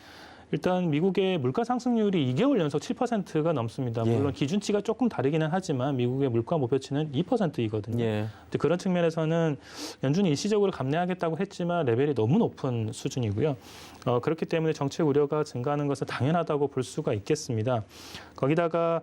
일단 미국의 물가 상승률이 2개월 연속 7%가 넘습니다. 물론 기준치가 조금 다르기는 하지만 미국의 물가 목표치는 2%이거든요. 근데 그런 측면에서는 연준이 일시적으로 감내하겠다고 했지만 레벨이 너무 높은 수준이고요. 그렇기 때문에 정책 우려가 증가하는 것은 당연하다고 볼 수가 있겠습니다. 거기다가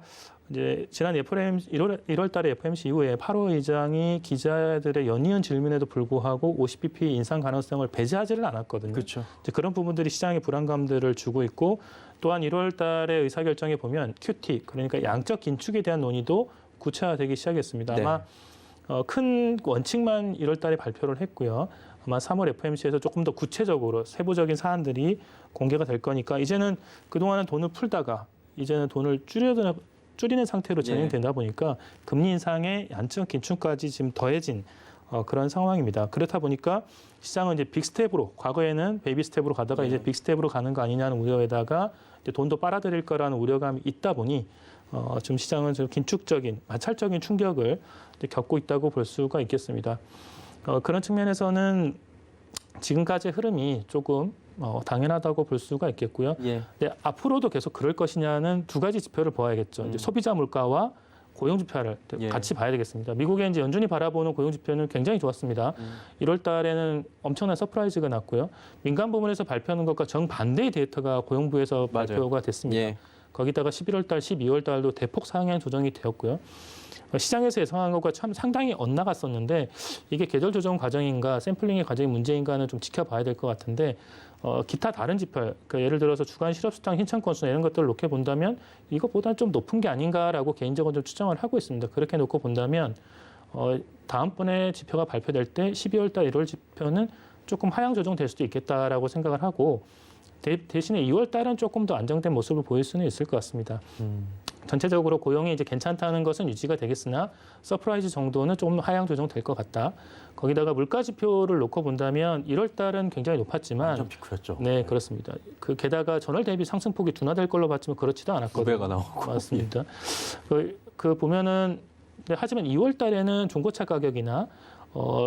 이제 지난 1월 달에 FOMC 이후에 8호 의장이 기자들의 연이은 질문에도 불구하고 50bp 인상 가능성을 배제하지를 않았거든요. 그렇죠. 이제 그런 부분들이 시장에 불안감들을 주고 있고 또한 1월 달에 의사결정에 보면 QT 그러니까 양적 긴축에 대한 논의도 구체화되기 시작했습니다. 아마 큰 원칙만 1월 달에 발표를 했고요. 아마 3월 FOMC에서 조금 더 구체적으로 세부적인 사안들이 공개가 될 거니까 이제는 그동안은 돈을 풀다가 이제는 돈을 줄이는 상태로 진행되다 보니까 금리 인상의 안정 긴축까지 지금 더해진 그런 상황입니다. 그렇다 보니까 시장은 이제 빅스텝으로 과거에는 베이비 스텝으로 가다가 이제 빅스텝으로 가는 거 아니냐는 우려에다가 이제 돈도 빨아들일 거라는 우려감이 있다 보니 좀 시장은 좀 긴축적인 마찰적인 충격을 이제 겪고 있다고 볼 수가 있겠습니다. 그런 측면에서는 지금까지의 흐름이 조금 당연하다고 볼 수가 있겠고요. 근데 앞으로도 계속 그럴 것이냐는 두 가지 지표를 봐야겠죠. 이제 소비자 물가와 고용 지표를 같이 봐야 되겠습니다. 미국의 이제 연준이 바라보는 고용 지표는 굉장히 좋았습니다. 1월 달에는 엄청난 서프라이즈가 났고요. 민간 부문에서 발표하는 것과 정반대의 데이터가 고용부에서 발표가 됐습니다. 거기다가 11월 달, 12월 달도 대폭 상향 조정이 되었고요. 시장에서 예상한 것과 참 상당히 엇나갔었는데 이게 계절 조정 과정인가 샘플링의 과정이 문제인가는 좀 지켜봐야 될 것 같은데 기타 다른 지표, 그러니까 예를 들어서 주간 실업수당 신청 건수나 이런 것들을 놓게 본다면 이것보다 좀 높은 게 아닌가라고 개인적으로 좀 추정을 하고 있습니다. 그렇게 놓고 본다면 다음번에 지표가 발표될 때 12월 달, 1월 지표는 조금 하향 조정될 수도 있겠다라고 생각을 하고 대신에 2월 달은 조금 더 안정된 모습을 보일 수는 있을 것 같습니다. 전체적으로 고용이 이제 괜찮다는 것은 유지가 되겠으나 서프라이즈 정도는 좀 하향 조정될 것 같다. 거기다가 물가 지표를 놓고 본다면 1월 달은 굉장히 높았지만 완전 피크였죠. 네, 그렇습니다. 게다가 전월 대비 상승폭이 둔화될 걸로 봤지만 그렇지도 않았거든요. 9배가 나오고. 맞습니다. 그 보면은 하지만 2월 달에는 중고차 가격이나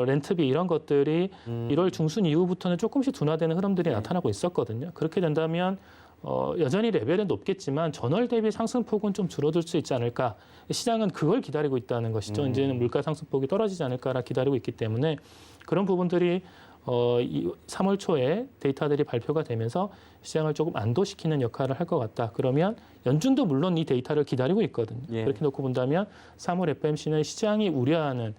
렌트비 이런 것들이 1월 중순 이후부터는 조금씩 둔화되는 흐름들이 나타나고 있었거든요. 그렇게 된다면 여전히 레벨은 높겠지만 전월 대비 상승폭은 좀 줄어들 수 있지 않을까. 시장은 그걸 기다리고 있다는 것이죠. 이제는 물가 상승폭이 떨어지지 않을까라 기다리고 있기 때문에 그런 부분들이 3월 초에 데이터들이 발표가 되면서 시장을 조금 안도시키는 역할을 할 것 같다. 그러면 연준도 물론 이 데이터를 기다리고 있거든요. 그렇게 놓고 본다면 3월 FOMC는 시장이 우려하는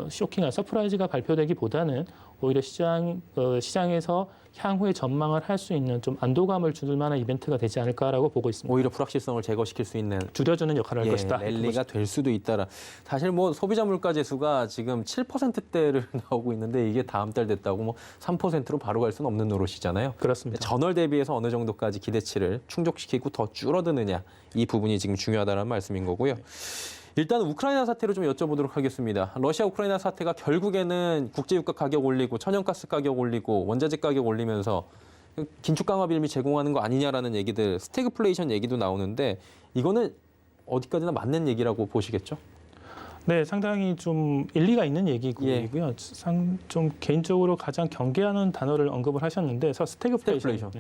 쇼킹한 서프라이즈가 발표되기보다는 오히려 시장에서 향후에 전망을 할 수 있는 좀 안도감을 줄 만한 이벤트가 되지 않을까라고 보고 있습니다. 오히려 불확실성을 제거시킬 수 있는 줄여주는 역할을 할 것이다. 랠리가 될 수도 있다라. 사실 뭐 소비자 물가 지수가 지금 7%대를 나오고 있는데 이게 다음 달 됐다고 뭐 3%로 바로 갈 수는 없는 노릇이잖아요. 그렇습니다. 전월 대비해서 어느 정도까지 기대치를 충족시키고 더 줄어드느냐 이 부분이 지금 중요하다는 말씀인 거고요. 일단 우크라이나 사태로 좀 여쭤보도록 하겠습니다. 러시아 우크라이나 사태가 결국에는 국제유가 가격 올리고 천연가스 가격 올리고 원자재 가격 올리면서 긴축 강화 빌미 제공하는 거 아니냐라는 얘기들, 스태그플레이션 얘기도 나오는데 이거는 어디까지나 맞는 얘기라고 보시겠죠? 네, 상당히 좀 일리가 있는 얘기고요. 좀 개인적으로 가장 경계하는 단어를 언급을 하셨는데, 스태그플레이션.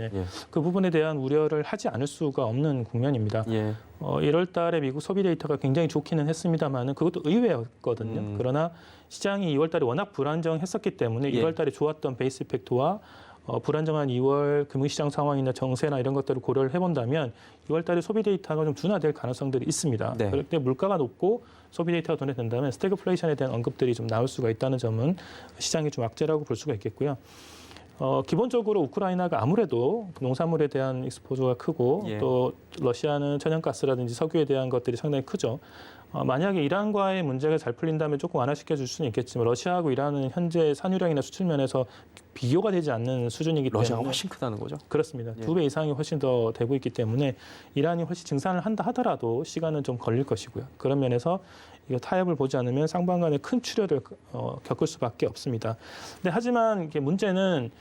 그 부분에 대한 우려를 하지 않을 수가 없는 국면입니다. 1월 달에 미국 소비 데이터가 굉장히 좋기는 했습니다만은 그것도 의외였거든요. 그러나 시장이 2월 달에 워낙 불안정했었기 때문에 1월 달에 좋았던 베이스 이펙트와 불안정한 2월 금융시장 상황이나 정세나 이런 것들을 고려를 해본다면 2월 달에 소비 데이터가 좀 둔화될 가능성들이 있습니다. 그럴 때 물가가 높고 소비 데이터가 둔화된다면 스태그플레이션에 대한 언급들이 좀 나올 수가 있다는 점은 시장이 좀 악재라고 볼 수가 있겠고요. 기본적으로 우크라이나가 아무래도 농산물에 대한 익스포저가 크고 또 러시아는 천연가스라든지 석유에 대한 것들이 상당히 크죠. 만약에 이란과의 문제가 잘 풀린다면 조금 완화시켜줄 수는 있겠지만 러시아하고 이란은 현재 산유량이나 수출 면에서 비교가 되지 않는 수준이기 때문에 러시아가 훨씬 크다는 거죠? 그렇습니다. 2배 이상이 훨씬 더 되고 있기 때문에 이란이 훨씬 증산을 한다 하더라도 시간은 좀 걸릴 것이고요. 그런 면에서 이거 타협을 보지 않으면 쌍방간의 큰 출혈을 겪을 수밖에 없습니다. 근데 하지만 이게 문제는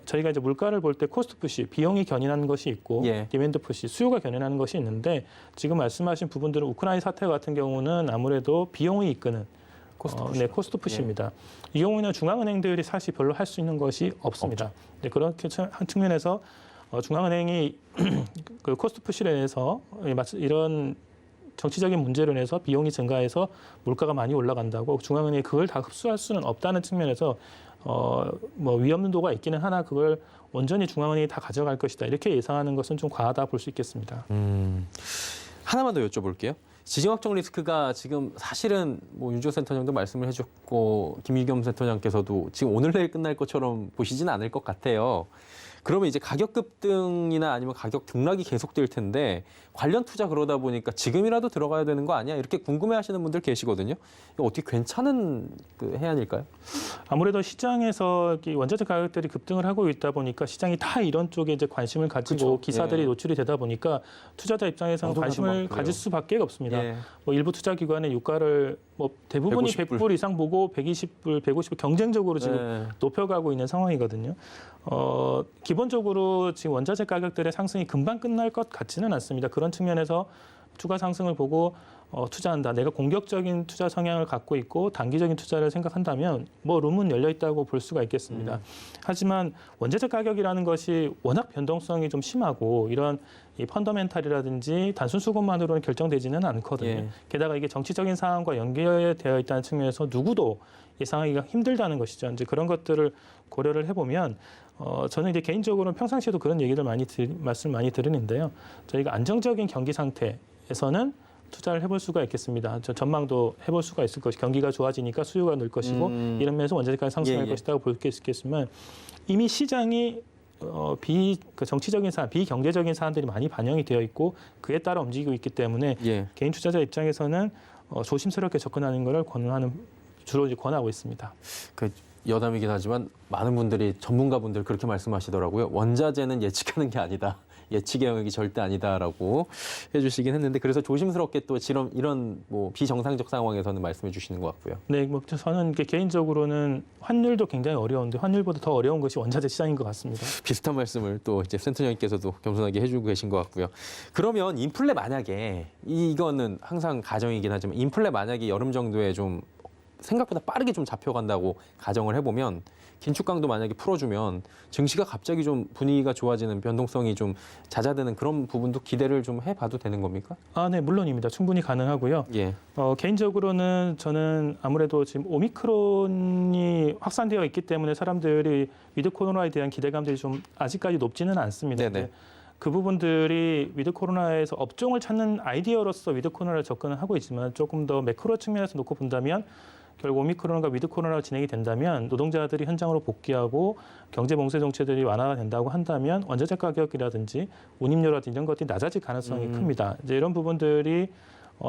저희가 이제 물가를 볼 때 코스트 푸시, 비용이 견인하는 것이 있고 디맨드 푸시, 수요가 견인하는 것이 있는데 지금 말씀하신 부분들은 우크라이나 사태 같은 경우는 아무래도 비용이 이끄는 코스트 푸시입니다. 이 경우에는 중앙은행들이 사실 별로 할 수 있는 것이 없습니다. 네, 그렇게 한 측면에서 중앙은행이 그 코스트 푸시로 인해서 이런 정치적인 문제로 인해서 비용이 증가해서 물가가 많이 올라간다고 중앙은행이 그걸 다 흡수할 수는 없다는 측면에서 뭐 위험도가 있기는 하나 그걸 온전히 중앙은행이 다 가져갈 것이다. 이렇게 예상하는 것은 좀 과하다 볼 수 있겠습니다. 하나만 더 여쭤볼게요. 지정학적 리스크가 지금 사실은 뭐 윤주호 센터장도 말씀을 해줬고 김의겸 센터장께서도 지금 오늘 내일 끝날 것처럼 보시진 않을 것 같아요. 그러면 이제 가격 급등이나 아니면 가격 등락이 계속될 텐데 관련 투자 그러다 보니까 지금이라도 들어가야 되는 거 아니야? 이렇게 궁금해하시는 분들 계시거든요. 이거 어떻게 괜찮은 그 해안일까요? 아무래도 시장에서 이 원자재 가격들이 급등을 하고 있다 보니까 시장이 다 이런 쪽에 이제 관심을 가지고 그쵸. 기사들이 예. 노출이 되다 보니까 투자자 입장에서는 너도나도 막 관심을 그래요. 가질 수밖에 없습니다. 예. 뭐 일부 투자 기관의 유가를 뭐 대부분이 150불. 100불 이상 보고 120불, 150불 경쟁적으로 지금 예. 높여가고 있는 상황이거든요. 기본적으로 지금 원자재 가격들의 상승이 금방 끝날 것 같지는 않습니다. 그런 측면에서 주가 상승을 보고 투자한다. 내가 공격적인 투자 성향을 갖고 있고 단기적인 투자를 생각한다면 뭐 룸은 열려 있다고 볼 수가 있겠습니다. 하지만 원자재 가격이라는 것이 워낙 변동성이 좀 심하고 이런 이 펀더멘탈이라든지 단순 수급만으로는 결정되지는 않거든요. 예. 게다가 이게 정치적인 상황과 연계되어 있다는 측면에서 누구도 예상하기가 힘들다는 것이죠. 이제 그런 것들을 고려를 해보면 저는 이제 개인적으로는 평상시에도 그런 얘기들 말씀 많이 드리는데요. 저희가 안정적인 경기 상태에서는 투자를 해볼 수가 있겠습니다. 전망도 해볼 수가 있을 것이 경기가 좋아지니까 수요가 늘 것이고 이런 면에서 원자재까지 상승할 예. 것이라고 볼 수 있겠지만 이미 시장이 정치적인 사안, 비경제적인 사안들이 많이 반영이 되어 있고 그에 따라 움직이고 있기 때문에 예. 개인 투자자 입장에서는 조심스럽게 접근하는 것을 주로 이제 권하고 있습니다. 그 여담이긴 하지만 많은 분들이 전문가분들 그렇게 말씀하시더라고요. 원자재는 예측하는 게 아니다. 예측의 영역이 절대 아니다라고 해주시긴 했는데 그래서 조심스럽게 또 이런 뭐 비정상적 상황에서는 말씀해 주시는 것 같고요. 네, 뭐 저는 개인적으로는 환율도 굉장히 어려운데 환율보다 더 어려운 것이 원자재 시장인 것 같습니다. 비슷한 말씀을 또 이제 센터장님께서도 겸손하게 해주고 계신 것 같고요. 그러면 인플레 만약에 이거는 항상 가정이긴 하지만 인플레 만약에 여름 정도에 좀 생각보다 빠르게 좀 잡혀간다고 가정을 해보면 긴축강도 만약에 풀어주면 증시가 갑자기 좀 분위기가 좋아지는 변동성이 좀 잦아드는 그런 부분도 기대를 좀 해봐도 되는 겁니까? 네, 물론입니다. 충분히 가능하고요. 예. 개인적으로는 저는 아무래도 지금 오미크론이 확산되어 있기 때문에 사람들이 위드 코로나에 대한 기대감들이 좀 아직까지 높지는 않습니다. 네네. 그 부분들이 위드 코로나에서 업종을 찾는 아이디어로서 위드 코로나를 접근을 하고 있지만 조금 더 매크로 측면에서 놓고 본다면 결국 오미크론과 위드 코로나가 진행이 된다면 노동자들이 현장으로 복귀하고 경제 봉쇄 정책들이 완화가 된다고 한다면 원자재 가격이라든지 운임료라든지 이런 것들이 낮아질 가능성이 큽니다. 이제 이런 부분들이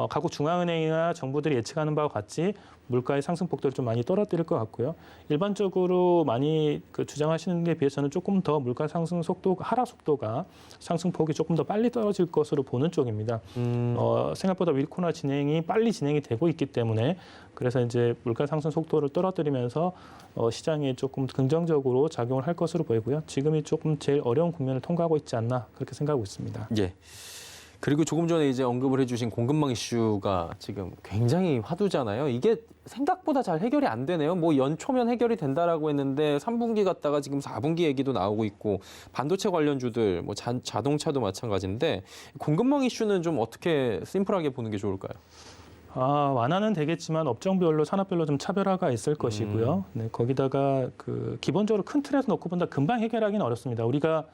각국 중앙은행이나 정부들이 예측하는 바와 같이 물가의 상승폭도를 좀 많이 떨어뜨릴 것 같고요. 일반적으로 많이 주장하시는 데 비해서는 조금 더 물가 상승 속도, 하락 속도가 상승폭이 조금 더 빨리 떨어질 것으로 보는 쪽입니다. 생각보다 위드 코로나 진행이 빨리 진행이 되고 있기 때문에 그래서 이제 물가 상승 속도를 떨어뜨리면서 시장에 조금 긍정적으로 작용을 할 것으로 보이고요. 지금이 조금 제일 어려운 국면을 통과하고 있지 않나 그렇게 생각하고 있습니다. 예. 그리고 조금 전에 이제 언급을 해주신 공급망 이슈가 지금 굉장히 화두잖아요. 이게 생각보다 잘 해결이 안 되네요. 뭐 연초면 해결이 된다라고 했는데 3분기 갔다가 지금 4분기 얘기도 나오고 있고 반도체 관련주들, 뭐 자동차도 마찬가지인데 공급망 이슈는 좀 어떻게 심플하게 보는 게 좋을까요? 완화는 되겠지만 업종별로 산업별로 좀 차별화가 있을 것이고요. 네, 거기다가 기본적으로 큰 틀에서 놓고 본다 금방 해결하기는 어렵습니다. 우리가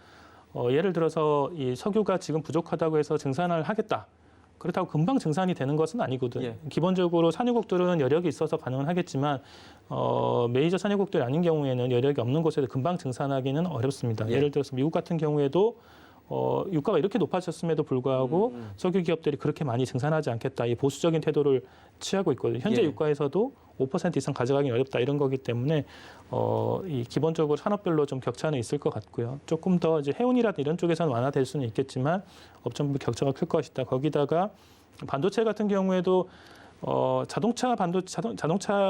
예를 들어서 이 석유가 지금 부족하다고 해서 증산을 하겠다. 그렇다고 금방 증산이 되는 것은 아니거든요. 예. 기본적으로 산유국들은 여력이 있어서 가능은 하겠지만 메이저 산유국들이 아닌 경우에는 여력이 없는 곳에서 금방 증산하기는 어렵습니다. 예. 예를 들어서 미국 같은 경우에도 유가가 이렇게 높아졌음에도 불구하고 석유 기업들이 그렇게 많이 증산하지 않겠다. 이 보수적인 태도를 취하고 있거든요. 현재 예. 유가에서도 5% 이상 가져가기는 어렵다. 이런 거기 때문에 이 기본적으로 산업별로 좀 격차는 있을 것 같고요. 조금 더 이제 해운이라든지 이런 쪽에서는 완화될 수는 있겠지만 업종별 격차가 클 것이다. 거기다가 반도체 같은 경우에도 자동차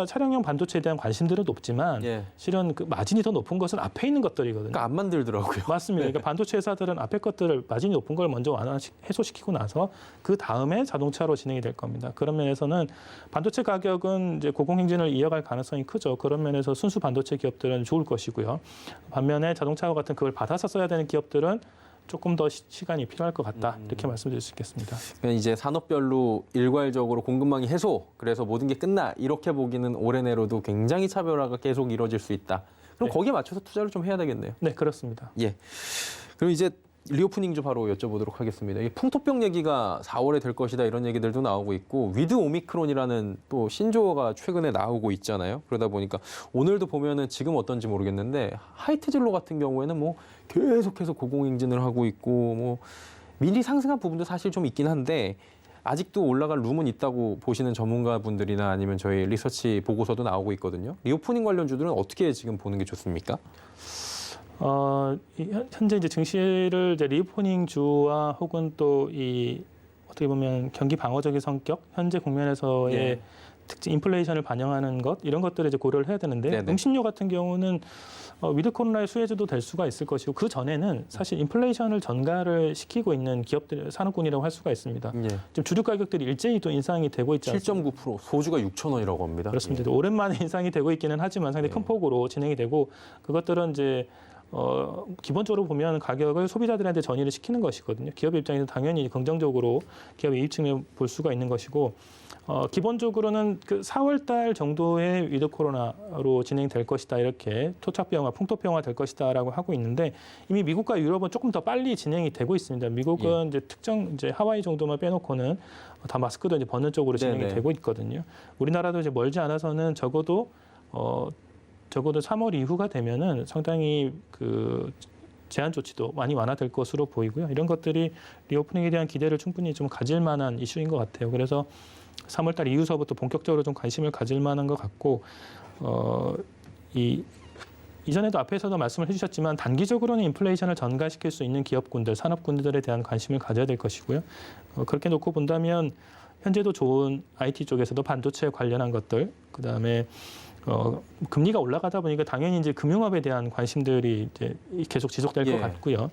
차량용 반도체에 대한 관심들은 높지만 예. 실은 마진이 더 높은 것은 앞에 있는 것들이거든요. 그러니까 안 만들더라고요. 맞습니다. 그러니까 반도체 회사들은 앞에 것들을 마진이 높은 걸 먼저 해소시키고 나서 그 다음에 자동차로 진행이 될 겁니다. 그런 면에서는 반도체 가격은 이제 고공행진을 이어갈 가능성이 크죠. 그런 면에서 순수 반도체 기업들은 좋을 것이고요. 반면에 자동차와 같은 그걸 받아서 써야 되는 기업들은 조금 더 시간이 필요할 것 같다. 이렇게 말씀드릴 수 있겠습니다. 그냥 이제 산업별로 일괄적으로 공급망이 해소, 그래서 모든 게 끝나 이렇게 보기는 올해 내로도 굉장히 차별화가 계속 이루어질 수 있다. 그럼 네. 거기에 맞춰서 투자를 좀 해야 되겠네요. 네, 그렇습니다. 예. 그럼 이제 리오프닝 바로 여쭤보도록 하겠습니다. 이게 풍토병 얘기가 4월에 될 것이다 이런 얘기들도 나오고 있고 위드 오미크론이라는 또 신조어가 최근에 나오고 있잖아요. 그러다 보니까 오늘도 보면은 지금 어떤지 모르겠는데 하이트진로 같은 경우에는 뭐 계속해서 고공행진을 하고 있고 뭐 미리 상승한 부분도 사실 좀 있긴 한데 아직도 올라갈 룸은 있다고 보시는 전문가분들이나 아니면 저희 리서치 보고서도 나오고 있거든요. 리오프닝 관련주들은 어떻게 지금 보는 게 좋습니까? 현재 이제 증시를 이제 리오프닝 주와 혹은 또 이 어떻게 보면 경기 방어적인 성격, 현재 국면에서의 예. 특징, 인플레이션을 반영하는 것 이런 것들을 이제 고려를 해야 되는데 네네. 음식료 같은 경우는 위드 코로나의 수혜주도 될 수가 있을 것이고 그 전에는 사실 인플레이션을 전가를 시키고 있는 기업들 산업군이라고 할 수가 있습니다. 예. 지금 주류 가격들이 일제히 또 인상이 되고 있지 않습니까? 7.9% 소주가 6,000원이라고 합니다. 그렇습니다. 예. 오랜만에 인상이 되고 있기는 하지만 상당히 예. 큰 폭으로 진행이 되고 그것들은 이제 기본적으로 보면 가격을 소비자들한테 전이를 시키는 것이거든요. 기업 입장에서 당연히 긍정적으로 기업의 이익 측면을 볼 수가 있는 것이고 기본적으로는 그 4월 달 정도의 위드 코로나로 진행될 것이다. 이렇게 토착병화, 풍토병화 될 것이다라고 하고 있는데 이미 미국과 유럽은 조금 더 빨리 진행이 되고 있습니다. 미국은 이제 특정 이제 하와이 정도만 빼놓고는 다 마스크도 이제 벗는 쪽으로 진행이 네네. 되고 있거든요. 우리나라도 이제 멀지 않아서는 적어도 3월 이후가 되면은 상당히 그 제한 조치도 많이 완화될 것으로 보이고요. 이런 것들이 리오프닝에 대한 기대를 충분히 좀 가질 만한 이슈인 것 같아요. 그래서 3월 달 이후서부터 본격적으로 좀 관심을 가질 만한 것 같고, 이전에도 앞에서도 말씀을 해주셨지만 단기적으로는 인플레이션을 전가시킬 수 있는 기업군들, 산업군들에 대한 관심을 가져야 될 것이고요. 그렇게 놓고 본다면 현재도 좋은 IT 쪽에서도 반도체 관련한 것들, 그 다음에 금리가 올라가다 보니까 당연히 이제 금융업에 대한 관심들이 이제 계속 지속될 것 예. 같고요.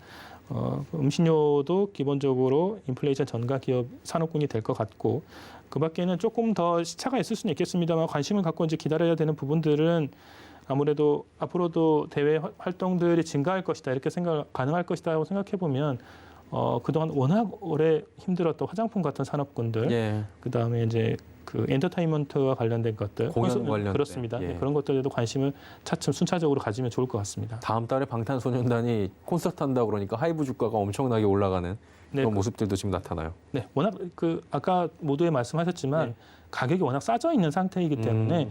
음식료도 기본적으로 인플레이션 전가 기업 산업군이 될 것 같고, 그 밖에는 조금 더 시차가 있을 수는 있겠습니다만 관심을 갖고 이제 기다려야 되는 부분들은 아무래도 앞으로도 대외 활동들이 증가할 것이다 이렇게 가능할 것이다라고 생각해 보면 그동안 워낙 오래 힘들었던 화장품 같은 산업군들, 예. 그 다음에 이제 그 엔터테인먼트와 관련된 것들, 공연 관련된. 그렇습니다. 예. 그런 것들에도 관심을 차츰 순차적으로 가지면 좋을 것 같습니다. 다음 달에 방탄소년단이 콘서트 한다고 그러니까 하이브 주가가 엄청나게 올라가는 네, 그런 모습들도 지금 나타나요. 네, 워낙 그 아까 모두에 말씀하셨지만 네. 가격이 워낙 싸져 있는 상태이기 때문에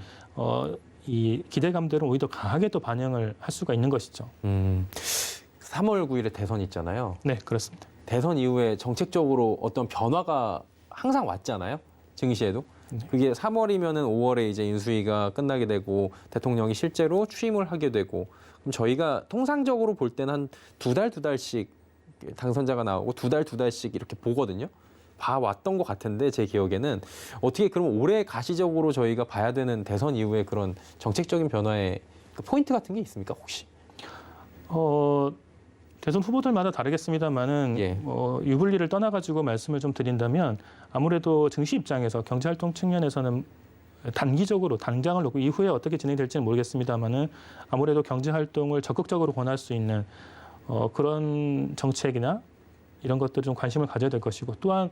이 기대감들은 오히려 강하게 또 반영을 할 수가 있는 것이죠. 3월 9일에 대선 있잖아요. 네, 그렇습니다. 대선 이후에 정책적으로 어떤 변화가 항상 왔잖아요. 증시에도. 그게 3월이면은 5월에 이제 인수위가 끝나게 되고 대통령이 실제로 취임을 하게 되고 그럼 저희가 통상적으로 볼 때는 한 두 달씩 당선자가 나오고 두 달씩 이렇게 보거든요. 봐왔던 것 같은데 제 기억에는 어떻게 그럼 올해 가시적으로 저희가 봐야 되는 대선 이후에 그런 정책적인 변화의 그 포인트 같은 게 있습니까 혹시? 대선 후보들마다 다르겠습니다만은 예. 유불리를 떠나가지고 말씀을 좀 드린다면 아무래도 증시 입장에서 경제활동 측면에서는 단기적으로 당장을 놓고 이후에 어떻게 진행될지는 모르겠습니다만은 아무래도 경제활동을 적극적으로 권할 수 있는 그런 정책이나 이런 것들을 좀 관심을 가져야 될 것이고 또한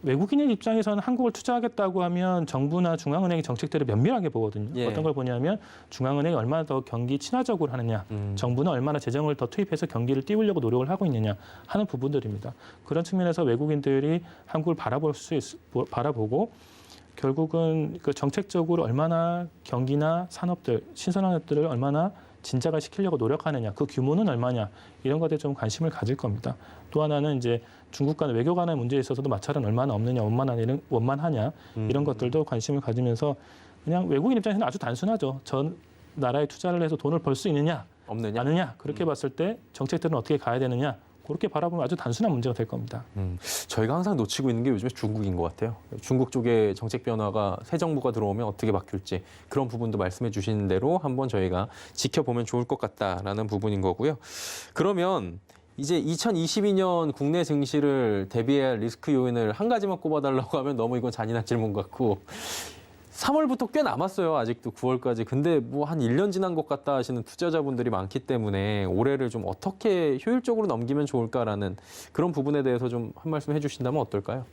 외국인의 입장에서는 한국을 투자하겠다고 하면 정부나 중앙은행의 정책들을 면밀하게 보거든요. 예. 어떤 걸 보냐면 중앙은행이 얼마나 더 경기 친화적으로 하느냐, 정부는 얼마나 재정을 더 투입해서 경기를 띄우려고 노력을 하고 있느냐 하는 부분들입니다. 그런 측면에서 외국인들이 한국을 바라보고 결국은 그 정책적으로 얼마나 경기나 산업들, 신선산업들을 얼마나 진작을 시키려고 노력하느냐, 그 규모는 얼마냐 이런 것에 좀 관심을 가질 겁니다. 또 하나는 이제 중국 간 외교 간의 문제에 있어서도 마찰은 얼마나 없느냐, 원만하냐 이런 것들도 관심을 가지면서 그냥 외국인 입장에서는 아주 단순하죠. 전 나라에 투자를 해서 돈을 벌 수 있느냐, 없느냐? 아느냐 그렇게 봤을 때 정책들은 어떻게 가야 되느냐 그렇게 바라보면 아주 단순한 문제가 될 겁니다. 저희가 항상 놓치고 있는 게 요즘에 중국인 것 같아요. 중국 쪽의 정책 변화가 새 정부가 들어오면 어떻게 바뀔지 그런 부분도 말씀해 주신 대로 한번 저희가 지켜보면 좋을 것 같다라는 부분인 거고요. 그러면 이제 2022년 국내 증시를 대비해야 할 리스크 요인을 한 가지만 꼽아달라고 하면 너무 이건 잔인한 질문 같고 3월부터 꽤 남았어요. 아직도 9월까지. 근데 뭐 한 1년 지난 것 같다 하시는 투자자분들이 많기 때문에 올해를 좀 어떻게 효율적으로 넘기면 좋을까라는 그런 부분에 대해서 좀 한 말씀 해주신다면 어떨까요?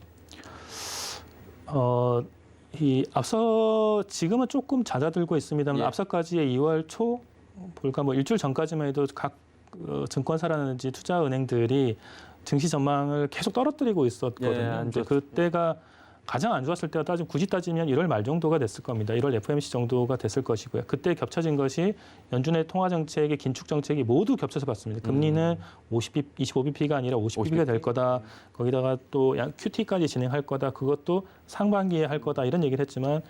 앞서 지금은 조금 잦아들고 있습니다만 예. 앞서까지의 2월 초, 볼까 뭐 일주일 전까지만 해도 각 증권사라든지 투자은행들이 증시 전망을 계속 떨어뜨리고 있었거든요. 예, 안 이제 좋죠. 그때가 가장 안 좋았을 때가 굳이 따지면 1월 말 정도가 됐을 겁니다. 1월 FOMC 정도가 됐을 것이고요. 그때 겹쳐진 것이 연준의 통화 정책의 긴축 정책이 모두 겹쳐서 봤습니다. 금리는 25bp가 아니라 50bp가 될 거다. 거기다가 또 QT까지 진행할 거다. 그것도 상반기에 할 거다. 이런 얘기를 했지만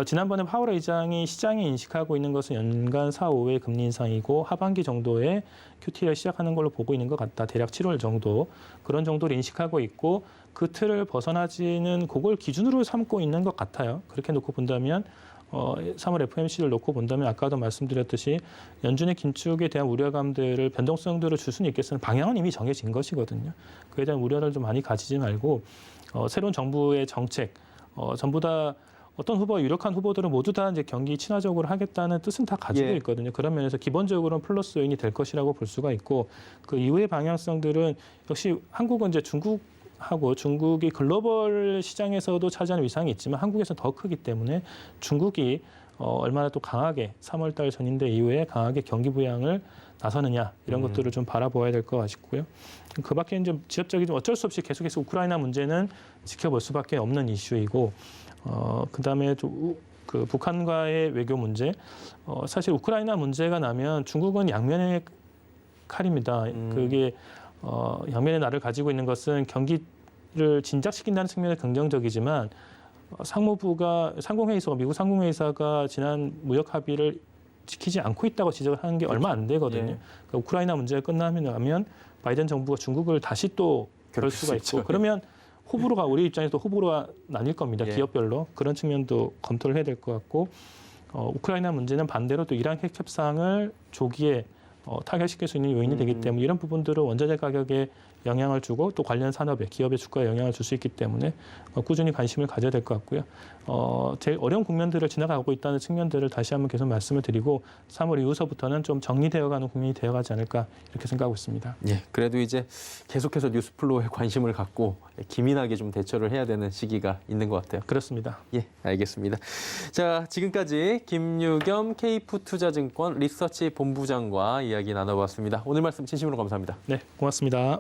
지난번에 파월 의장이 시장이 인식하고 있는 것은 연간 4, 5회 금리 인상이고 하반기 정도에 QT를 시작하는 걸로 보고 있는 것 같다. 대략 7월 정도. 그런 정도를 인식하고 있고 그 틀을 벗어나지는 그걸 기준으로 삼고 있는 것 같아요. 그렇게 놓고 본다면 3월 FOMC를 놓고 본다면 아까도 말씀드렸듯이 연준의 긴축에 대한 우려감들을 변동성들을 줄 수는 있겠으나 방향은 이미 정해진 것이거든요. 그에 대한 우려를 좀 많이 가지지 말고 새로운 정부의 정책 전부 다 어떤 후보, 유력한 후보들은 모두 다 이제 경기 친화적으로 하겠다는 뜻은 다 가지고 예. 있거든요. 그런 면에서 기본적으로는 플러스 요인이 될 것이라고 볼 수가 있고 그 이후의 방향성들은 역시 한국은 이제 중국이 글로벌 시장에서도 차지하는 위상이 있지만 한국에서 더 크기 때문에 중국이 얼마나 또 강하게 3월 달 전인대 이후에 강하게 경기 부양을 나서느냐 이런 것들을 좀 바라보아야 될 것 같고요. 그 밖에 좀 지역적인 어쩔 수 없이 계속해서 우크라이나 문제는 지켜볼 수밖에 없는 이슈이고 그다음에 그 북한과의 외교 문제 사실 우크라이나 문제가 나면 중국은 양면의 칼입니다. 그게 양면의 날을 가지고 있는 것은 경기를 진작시킨다는 측면에 긍정적이지만 미국 상공회의사가 지난 무역 합의를 지키지 않고 있다고 지적을 하는 게 얼마 안 되거든요. 예. 그러니까 우크라이나 문제가 끝나면 바이든 정부가 중국을 다시 또 그럴 수가 있고 그러면 우리 입장에서도 호불호가 나뉠 겁니다. 예. 기업별로. 그런 측면도 검토를 해야 될 것 같고 우크라이나 문제는 반대로 또 이란 핵 협상을 조기에 타결시킬 수 있는 요인이 되기 때문에 이런 부분들은 원자재 가격에 영향을 주고 또 관련 산업에 기업의 주가에 영향을 줄 수 있기 때문에 꾸준히 관심을 가져야 될 것 같고요. 제일 어려운 국면들을 지나가고 있다는 측면들을 다시 한번 계속 말씀을 드리고 3월 이후서부터는 좀 정리되어가는 국면이 되어가지 않을까 이렇게 생각하고 있습니다. 예, 그래도 이제 계속해서 뉴스플로우에 관심을 갖고 기민하게 좀 대처를 해야 되는 시기가 있는 것 같아요. 그렇습니다. 예, 알겠습니다. 자, 지금까지 김유겸 KF투자증권 리서치 본부장과 이야기 나눠봤습니다. 오늘 말씀 진심으로 감사합니다. 네, 고맙습니다.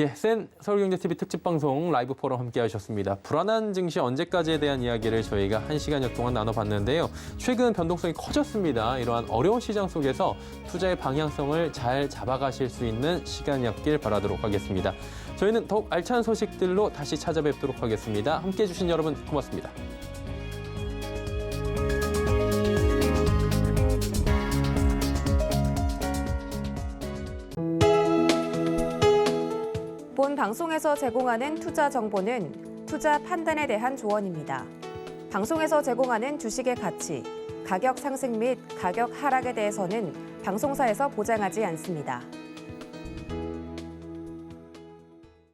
예, 센 서울경제TV 특집방송 라이브 포럼 함께 하셨습니다. 불안한 증시 언제까지에 대한 이야기를 저희가 1시간여 동안 나눠봤는데요. 최근 변동성이 커졌습니다. 이러한 어려운 시장 속에서 투자의 방향성을 잘 잡아가실 수 있는 시간이었길 바라도록 하겠습니다. 저희는 더욱 알찬 소식들로 다시 찾아뵙도록 하겠습니다. 함께해 주신 여러분 고맙습니다. 본 방송에서 제공하는 투자 정보는 투자 판단에 대한 조언입니다. 방송에서 제공하는 주식의 가치, 가격 상승 및 가격 하락에 대해서는 방송사에서 보장하지 않습니다.